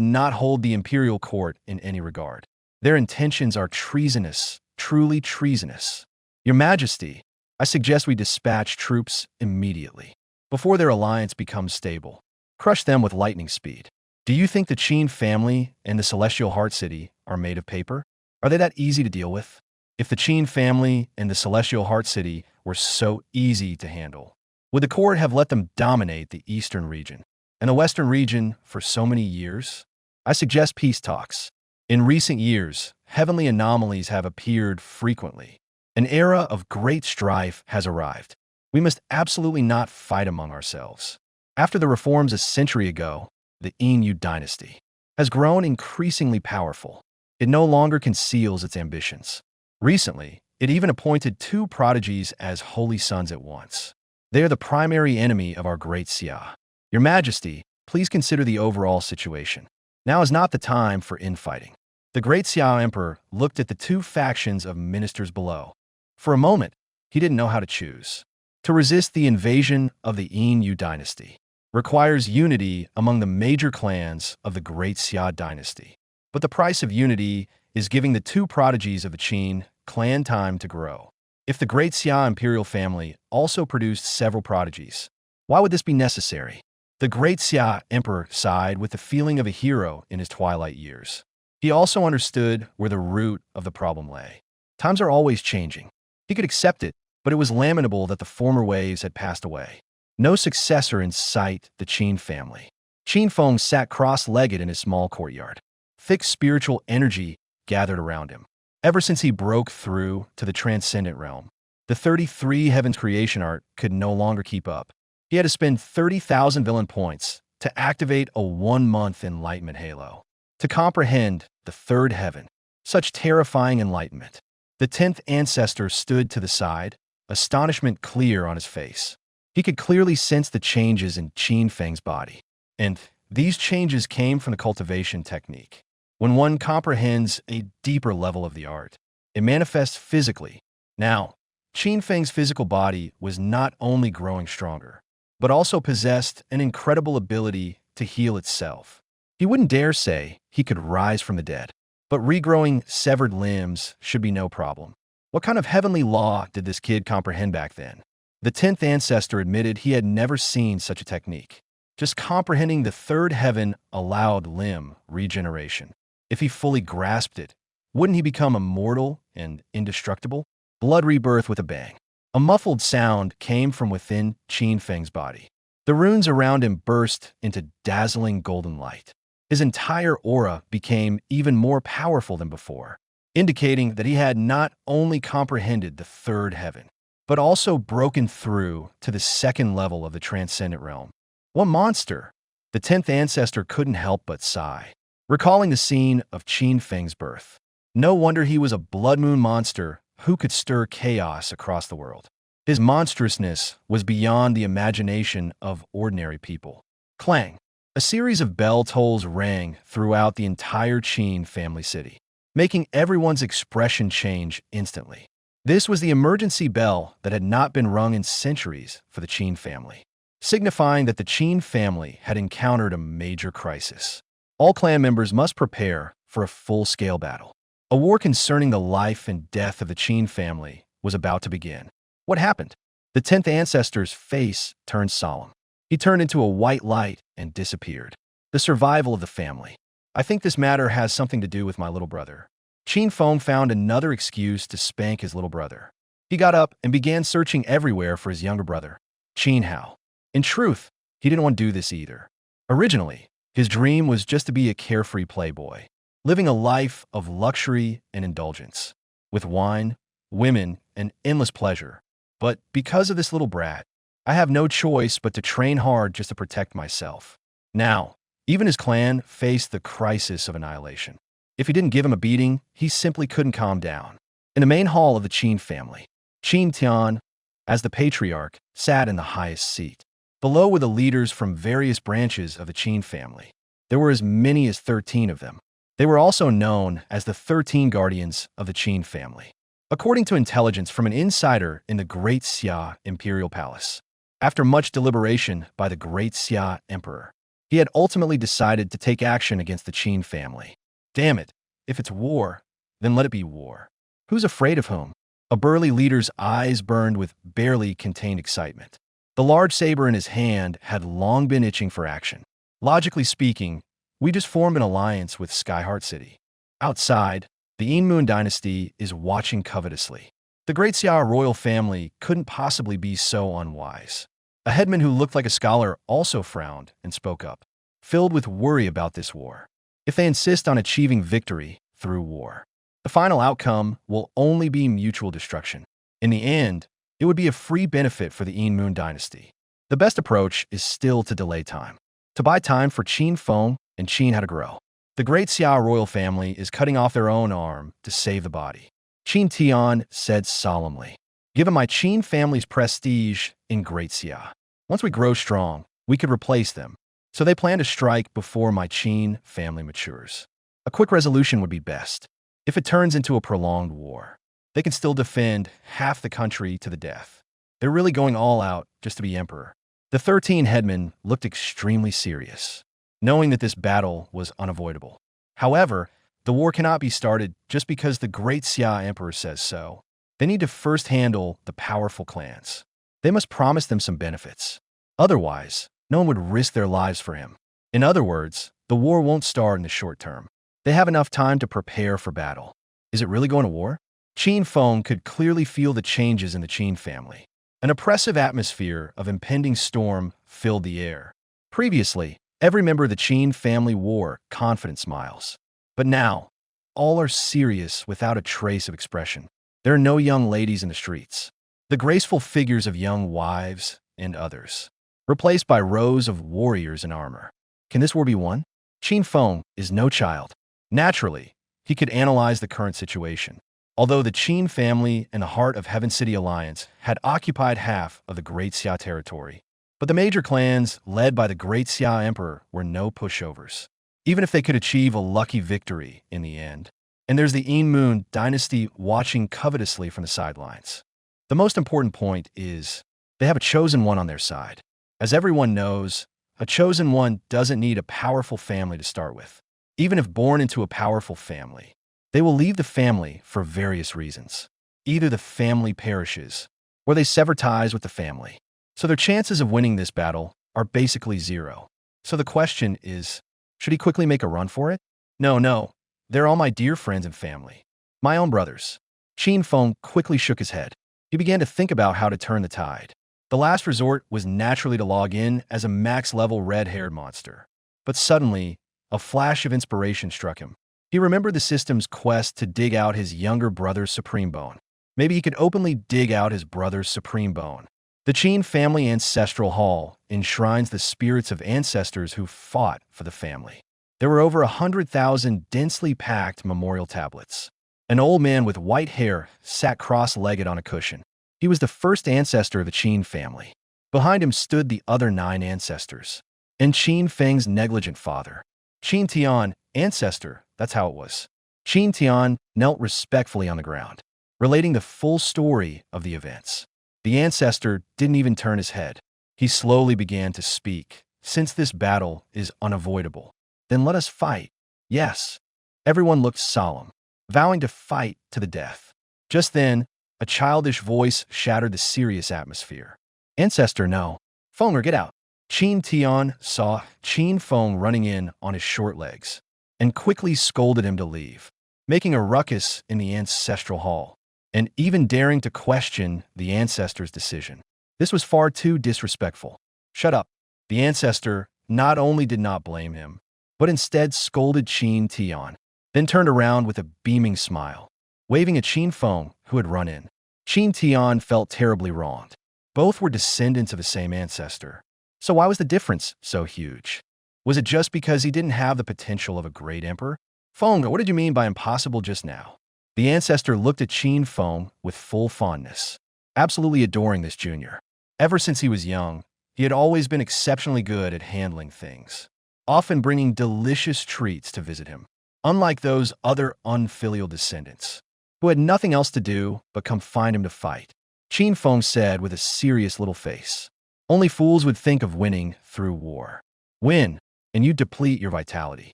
not hold the imperial court in any regard. Their intentions are treasonous, truly treasonous. Your Majesty, I suggest we dispatch troops immediately, before their alliance becomes stable. Crush them with lightning speed. Do you think the Qin family and the Celestial Heart City are made of paper? Are they that easy to deal with? If the Qin family and the Celestial Heart City were so easy to handle, would the court have let them dominate the eastern region and the western region for so many years? I suggest peace talks. In recent years, heavenly anomalies have appeared frequently. An era of great strife has arrived. We must absolutely not fight among ourselves. After the reforms a century ago, the Inu dynasty has grown increasingly powerful. It no longer conceals its ambitions. Recently, it even appointed two prodigies as holy sons at once. They are the primary enemy of our great Xia. Your Majesty, please consider the overall situation. Now is not the time for infighting. The great Xia Emperor looked at the two factions of ministers below. For a moment, he didn't know how to choose. To resist the invasion of the Inu dynasty requires unity among the major clans of the great Xia dynasty. But the price of unity is giving the two prodigies of the Qin clan time to grow. If the great Xia imperial family also produced several prodigies, why would this be necessary? The great Xia emperor sighed with the feeling of a hero in his twilight years. He also understood where the root of the problem lay. Times are always changing. He could accept it, but it was lamentable that the former waves had passed away. No successor in sight, the Qin family. Qin Feng sat cross-legged in his small courtyard. Thick spiritual energy gathered around him. Ever since he broke through to the transcendent realm, the 33 heavens creation art could no longer keep up. He had to spend 30,000 villain points to activate a 1-month enlightenment halo. To comprehend the third heaven, such terrifying enlightenment. The 10th ancestor stood to the side, astonishment clear on his face. He could clearly sense the changes in Qin Feng's body. And these changes came from the cultivation technique. When one comprehends a deeper level of the art, it manifests physically. Now, Qin Feng's physical body was not only growing stronger, but also possessed an incredible ability to heal itself. He wouldn't dare say he could rise from the dead, but regrowing severed limbs should be no problem. What kind of heavenly law did this kid comprehend back then? The 10th ancestor admitted he had never seen such a technique. Just comprehending the third heaven allowed limb regeneration. If he fully grasped it, wouldn't he become immortal and indestructible? Blood rebirth with a bang. A muffled sound came from within Qin Feng's body. The runes around him burst into dazzling golden light. His entire aura became even more powerful than before, indicating that he had not only comprehended the third heaven, but also broken through to the second level of the transcendent realm. What monster! The 10th ancestor couldn't help but sigh, recalling the scene of Qin Feng's birth. No wonder he was a blood moon monster who could stir chaos across the world. His monstrousness was beyond the imagination of ordinary people. Clang! A series of bell tolls rang throughout the entire Qin family city, making everyone's expression change instantly. This was the emergency bell that had not been rung in centuries for the Qin family, signifying that the Qin family had encountered a major crisis. All clan members must prepare for a full-scale battle. A war concerning the life and death of the Qin family was about to begin. What happened? The 10th ancestor's face turned solemn. He turned into a white light and disappeared. The survival of the family. I think this matter has something to do with my little brother. Qin Feng found another excuse to spank his little brother. He got up and began searching everywhere for his younger brother, Qin Hao. In truth, he didn't want to do this either. Originally, his dream was just to be a carefree playboy, living a life of luxury and indulgence, with wine, women, and endless pleasure. But because of this little brat, I have no choice but to train hard just to protect myself. Now, even his clan faced the crisis of annihilation. If he didn't give him a beating, he simply couldn't calm down. In the main hall of the Qin family, Qin Tian, as the patriarch, sat in the highest seat. Below were the leaders from various branches of the Qin family. There were as many as 13 of them. They were also known as the 13 guardians of the Qin family, according to intelligence from an insider in the Great Xia Imperial Palace. After much deliberation by the Great Xia Emperor, he had ultimately decided to take action against the Qin family. Damn it, if it's war, then let it be war. Who's afraid of whom? A burly leader's eyes burned with barely contained excitement. The large saber in his hand had long been itching for action. Logically speaking, we just formed an alliance with Skyheart City. Outside, the Moon dynasty is watching covetously. The Great Xia royal family couldn't possibly be so unwise. A headman who looked like a scholar also frowned and spoke up, filled with worry about this war. If they insist on achieving victory through war, the final outcome will only be mutual destruction. In the end, it would be a free benefit for the Moon dynasty. The best approach is still to delay time. To buy time for Qin Feng and Qin how to grow. The great Xia royal family is cutting off their own arm to save the body. Qin Tian said solemnly, "Given my Qin family's prestige in Great Xia, once we grow strong, we could replace them. So they plan to strike before my Qin family matures. A quick resolution would be best. If it turns into a prolonged war, they can still defend half the country to the death. They're really going all out just to be emperor." The 13 headmen looked extremely serious, knowing that this battle was unavoidable. However, the war cannot be started just because the great Xia emperor says so. They need to first handle the powerful clans. They must promise them some benefits. Otherwise, no one would risk their lives for him. In other words, the war won't start in the short term. They have enough time to prepare for battle. Is it really going to war? Qin Feng could clearly feel the changes in the Qin family. An oppressive atmosphere of impending storm filled the air. Previously, every member of the Qin family wore confident smiles. But now, all are serious without a trace of expression. There are no young ladies in the streets. The graceful figures of young wives and others, replaced by rows of warriors in armor. Can this war be won? Qin Feng is no child. Naturally, he could analyze the current situation. Although the Qin family and the Heart of Heaven City Alliance had occupied half of the Great Xia territory, but the major clans led by the Great Xia Emperor were no pushovers, even if they could achieve a lucky victory in the end. And there's the Moon dynasty watching covetously from the sidelines. The most important point is they have a chosen one on their side. As everyone knows, a chosen one doesn't need a powerful family to start with. Even if born into a powerful family, they will leave the family for various reasons. Either the family perishes, or they sever ties with the family. So their chances of winning this battle are basically zero. So the question is, should he quickly make a run for it? No, they're all my dear friends and family. My own brothers. Qin Feng quickly shook his head. He began to think about how to turn the tide. The last resort was naturally to log in as a max-level red-haired monster. But suddenly, a flash of inspiration struck him. He remembered the system's quest to dig out his younger brother's supreme bone. Maybe he could openly dig out his brother's supreme bone. The Qin family ancestral hall enshrines the spirits of ancestors who fought for the family. There were over 100,000 densely packed memorial tablets. An old man with white hair sat cross-legged on a cushion. He was the first ancestor of the Qin family. Behind him stood the other 9 ancestors, and Qin Feng's negligent father. Qin Tian, ancestor, that's how it was. Qin Tian knelt respectfully on the ground, relating the full story of the events. The ancestor didn't even turn his head. He slowly began to speak. "Since this battle is unavoidable, then let us fight." Yes. Everyone looked solemn, vowing to fight to the death. Just then, a childish voice shattered the serious atmosphere. "Ancestor, no. Fenger, get out." Qin Tian saw Qin Feng running in on his short legs and quickly scolded him to leave, making a ruckus in the ancestral hall, and even daring to question the ancestor's decision. This was far too disrespectful. "Shut up." The ancestor not only did not blame him, but instead scolded Qin Tian, then turned around with a beaming smile, waving at Qin Feng, who had run in. Qin Tian felt terribly wronged. Both were descendants of the same ancestor. So why was the difference so huge? Was it just because he didn't have the potential of a great emperor? "Feng, what did you mean by impossible just now?" The ancestor looked at Qin Feng with full fondness, absolutely adoring this junior. Ever since he was young, he had always been exceptionally good at handling things, often bringing delicious treats to visit him, unlike those other unfilial descendants, who had nothing else to do but come find him to fight. Qin Feng said with a serious little face, "Only fools would think of winning through war. Win, and you deplete your vitality.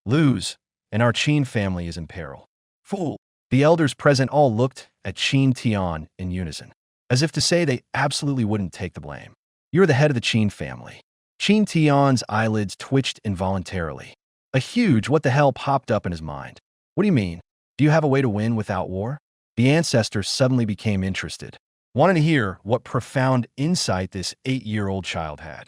Lose, and our Qin family is in peril." "Fool." The elders present all looked at Qin Tian in unison, as if to say they absolutely wouldn't take the blame. "You're the head of the Qin family." Qin Tian's eyelids twitched involuntarily. A huge what the hell popped up in his mind. "What do you mean? Do you have a way to win without war?" The ancestor suddenly became interested, wanting to hear what profound insight this 8-year-old child had.